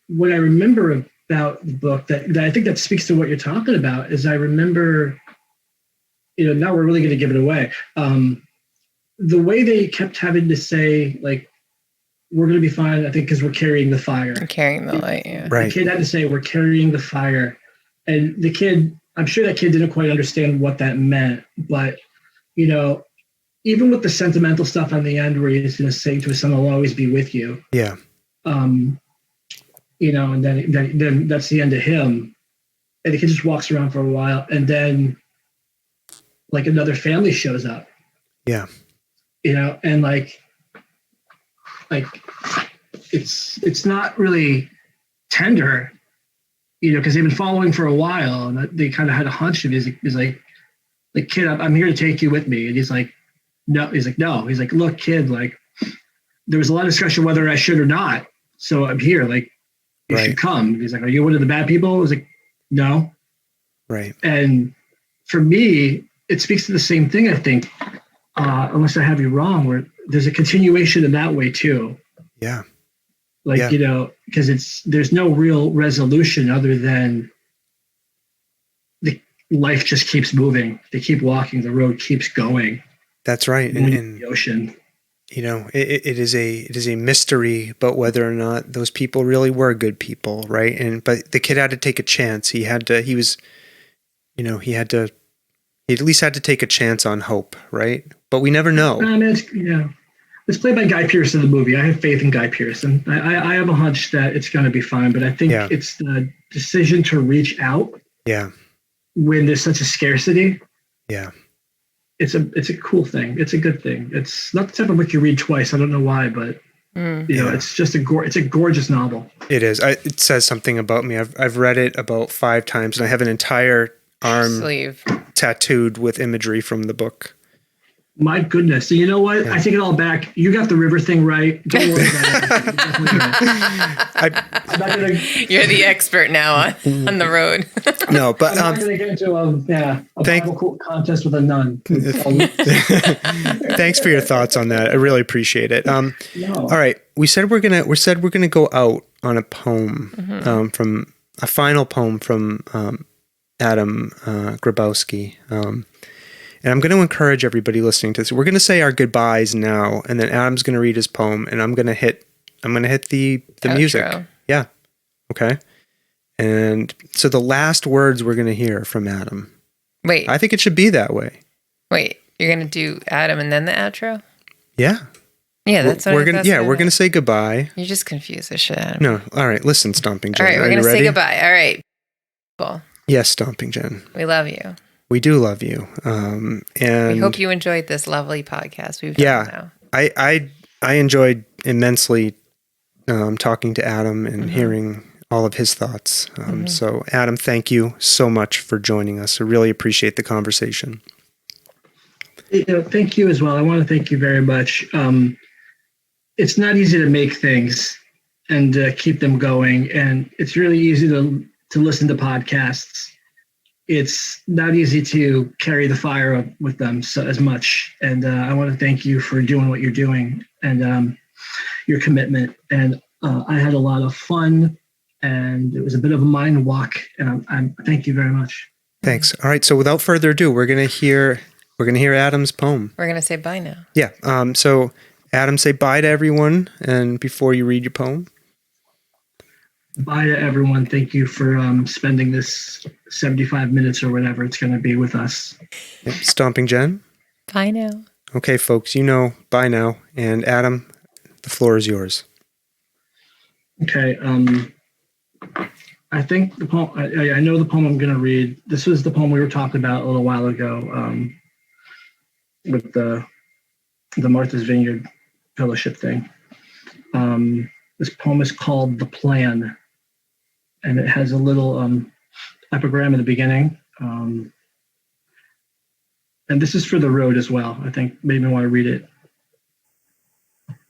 [SPEAKER 3] what I remember about the book that I think that speaks to what you're talking about is I remember, now we're really going to give it away. The way they kept having to say, like, we're going to be fine, I think, because we're carrying the fire.
[SPEAKER 2] Carrying the light, yeah.
[SPEAKER 1] Right.
[SPEAKER 3] The kid had to say, we're carrying the fire. And the kid, I'm sure that kid didn't quite understand what that meant, but, even with the sentimental stuff on the end where he's going to say to his son, I'll always be with you.
[SPEAKER 1] Yeah.
[SPEAKER 3] And then that's the end of him. And the kid just walks around for a while, and then like another family shows up.
[SPEAKER 1] Yeah.
[SPEAKER 3] And like it's not really tender, because they've been following for a while, and they kind of had a hunch of he's like, kid, I'm here to take you with me. And he's like, no. He's like, look, kid, like, there was a lot of discussion whether I should or not. So I'm here. Like, you should come. He's like, are you one of the bad people? I was like, no. Right. And for me, it speaks to the same thing, I think, unless I have you wrong, where there's a continuation in that way too.
[SPEAKER 1] Yeah.
[SPEAKER 3] Like, because there's no real resolution other than the life just keeps moving. They keep walking. The road keeps going. That's right. And the ocean.
[SPEAKER 1] It is a mystery about whether or not those people really were good people, right? But the kid had to take a chance. He at least had to take a chance on hope, right? But we never know.
[SPEAKER 3] It's played by Guy Pearce in the movie. I have faith in Guy Pearce, and I have a hunch that it's going to be fine. But I think it's the decision to reach out. Yeah. When there's such a scarcity. Yeah. It's a cool thing. It's a good thing. It's not the type of book you read twice. I don't know why, but it's just it's a gorgeous novel. It is.
[SPEAKER 1] It says something about me. I've read it about 5 times, and I have an entire arm
[SPEAKER 2] sleeve
[SPEAKER 1] tattooed with imagery from the book.
[SPEAKER 3] My goodness. So you know what? Yeah. I take it all back. You got the river thing right. Don't worry about it.
[SPEAKER 2] You're the expert now on the road.
[SPEAKER 1] No, but
[SPEAKER 3] I'm not going to get into a Bible contest with a nun.
[SPEAKER 1] Thanks for your thoughts on that. I really appreciate it. No. All right. We said we're gonna go out on a poem from a final poem from Adam Grabowski. And I'm going to encourage everybody listening to this. We're going to say our goodbyes now, and then Adam's going to read his poem, and I'm going to hit I'm gonna hit the music.
[SPEAKER 2] Outro.
[SPEAKER 1] Yeah. Okay. And so the last words we're gonna hear from Adam.
[SPEAKER 2] Wait,
[SPEAKER 1] I think it should be that way.
[SPEAKER 2] you're going to do Adam and then the outro?
[SPEAKER 1] Yeah.
[SPEAKER 2] Yeah, that's what
[SPEAKER 1] we're gonna. Yeah, we're gonna say goodbye.
[SPEAKER 2] You just confuse the shit out of me.
[SPEAKER 1] No. All right. Listen, Stomping Jen.
[SPEAKER 2] All right, we're
[SPEAKER 1] Are
[SPEAKER 2] going
[SPEAKER 1] you
[SPEAKER 2] to say
[SPEAKER 1] ready?
[SPEAKER 2] goodbye. All right. Cool.
[SPEAKER 1] Yes, Stomping Jen.
[SPEAKER 2] We love you.
[SPEAKER 1] We do love you. And
[SPEAKER 2] We hope you enjoyed this lovely podcast we've done now.
[SPEAKER 1] I enjoyed immensely talking to Adam and hearing all of his thoughts. So, Adam, thank you so much for joining us. I really appreciate the conversation.
[SPEAKER 3] Thank you as well. I want to thank you very much. It's not easy to make things and keep them going, and it's really easy to listen to podcasts. It's not easy to carry the fire up with them as much. And I want to thank you for doing what you're doing and your commitment. And I had a lot of fun, and it was a bit of a mind walk. And I thank you very much.
[SPEAKER 1] Thanks. All right. So without further ado, we're gonna hear Adam's poem.
[SPEAKER 2] We're going to say bye now.
[SPEAKER 1] Yeah. So Adam, say bye to everyone, and before you read your poem.
[SPEAKER 3] Bye to everyone. Thank you for spending this 75 minutes or whatever it's going to be with us.
[SPEAKER 1] Yep. Stomping Jen.
[SPEAKER 2] Bye now.
[SPEAKER 1] Okay, folks. Bye now. And Adam, the floor is yours.
[SPEAKER 3] Okay. I think the poem. I know the poem I'm going to read. This was the poem we were talking about a little while ago with the Martha's Vineyard fellowship thing. This poem is called "The Plan," and it has a little epigram in the beginning. And this is for the road as well. I think maybe I want to read it.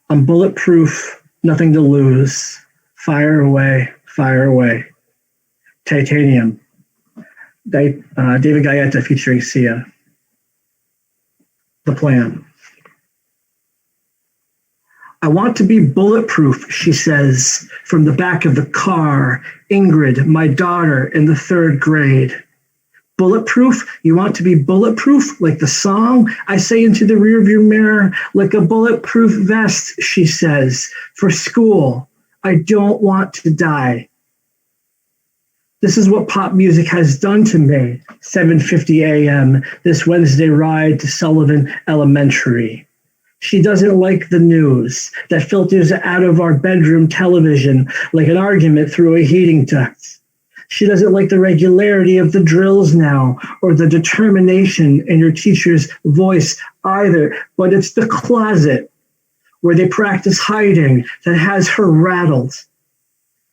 [SPEAKER 3] I'm bulletproof, nothing to lose. Fire away, fire away. Titanium. David Gaeta featuring Sia. The Plan. I want to be bulletproof, she says, from the back of the car. Ingrid, my daughter, in the 3rd grade. Bulletproof? You want to be bulletproof, like the song? I say into the rearview mirror, like a bulletproof vest, she says, for school. I don't want to die. This is what pop music has done to me. 7:50 a.m., this Wednesday ride to Sullivan Elementary. She doesn't like the news that filters out of our bedroom television like an argument through a heating duct. She doesn't like the regularity of the drills now or the determination in her teacher's voice either, but it's the closet where they practice hiding that has her rattled.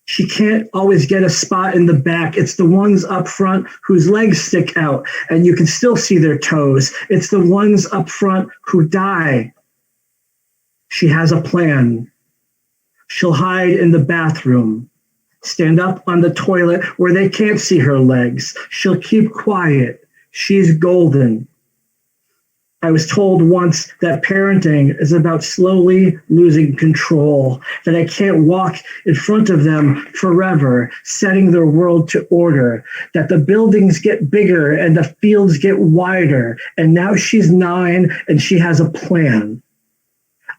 [SPEAKER 3] She can't always get a spot in the back. It's the ones up front whose legs stick out and you can still see their toes. It's the ones up front who die. She has a plan. She'll hide in the bathroom, stand up on the toilet where they can't see her legs. She'll keep quiet. She's golden. I was told once that parenting is about slowly losing control, that I can't walk in front of them forever, setting their world to order, that the buildings get bigger and the fields get wider. And now she's 9 and she has a plan.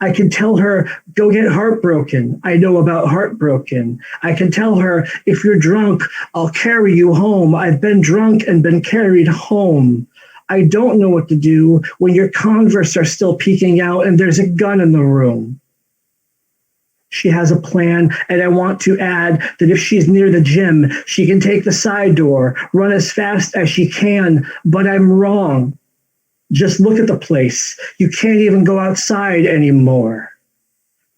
[SPEAKER 3] I can tell her, go get heartbroken. I know about heartbroken. I can tell her, if you're drunk, I'll carry you home. I've been drunk and been carried home. I don't know what to do when your Converse are still peeking out and there's a gun in the room. She has a plan, and I want to add that if she's near the gym, she can take the side door, run as fast as she can, but I'm wrong. Just look at the place. You can't even go outside anymore.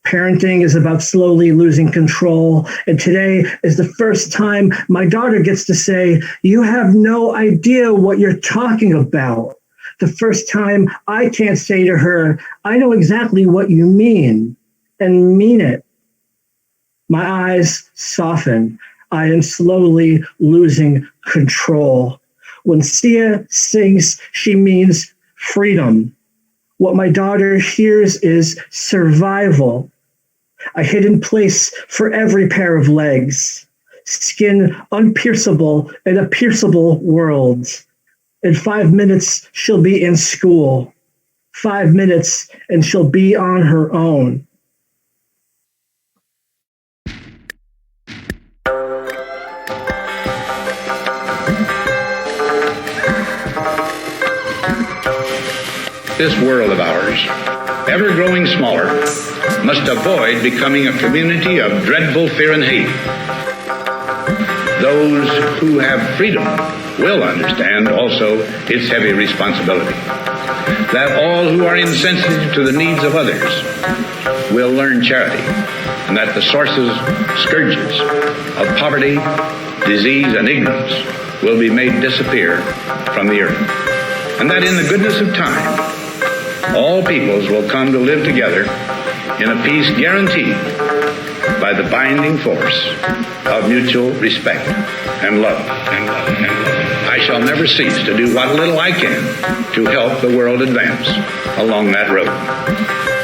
[SPEAKER 3] Parenting is about slowly losing control, and today is the first time my daughter gets to say, you have no idea what you're talking about. The first time I can't say to her, I know exactly what you mean, and mean it. My eyes soften. I am slowly losing control. When Sia sings, she means freedom. What my daughter hears is survival, a hidden place for every pair of legs, skin unpierceable in a pierceable world. In 5 minutes, she'll be in school. 5 minutes, and she'll be on her own.
[SPEAKER 5] this world of ours, ever growing smaller, must avoid becoming a community of dreadful fear and hate. Those who have freedom will understand also its heavy responsibility. That all who are insensitive to the needs of others will learn charity, and that the sources, scourges of poverty, disease, and ignorance will be made disappear from the earth. And that in the goodness of time, all peoples will come to live together in a peace guaranteed by the binding force of mutual respect and love. I shall never cease to do what little I can to help the world advance along that road.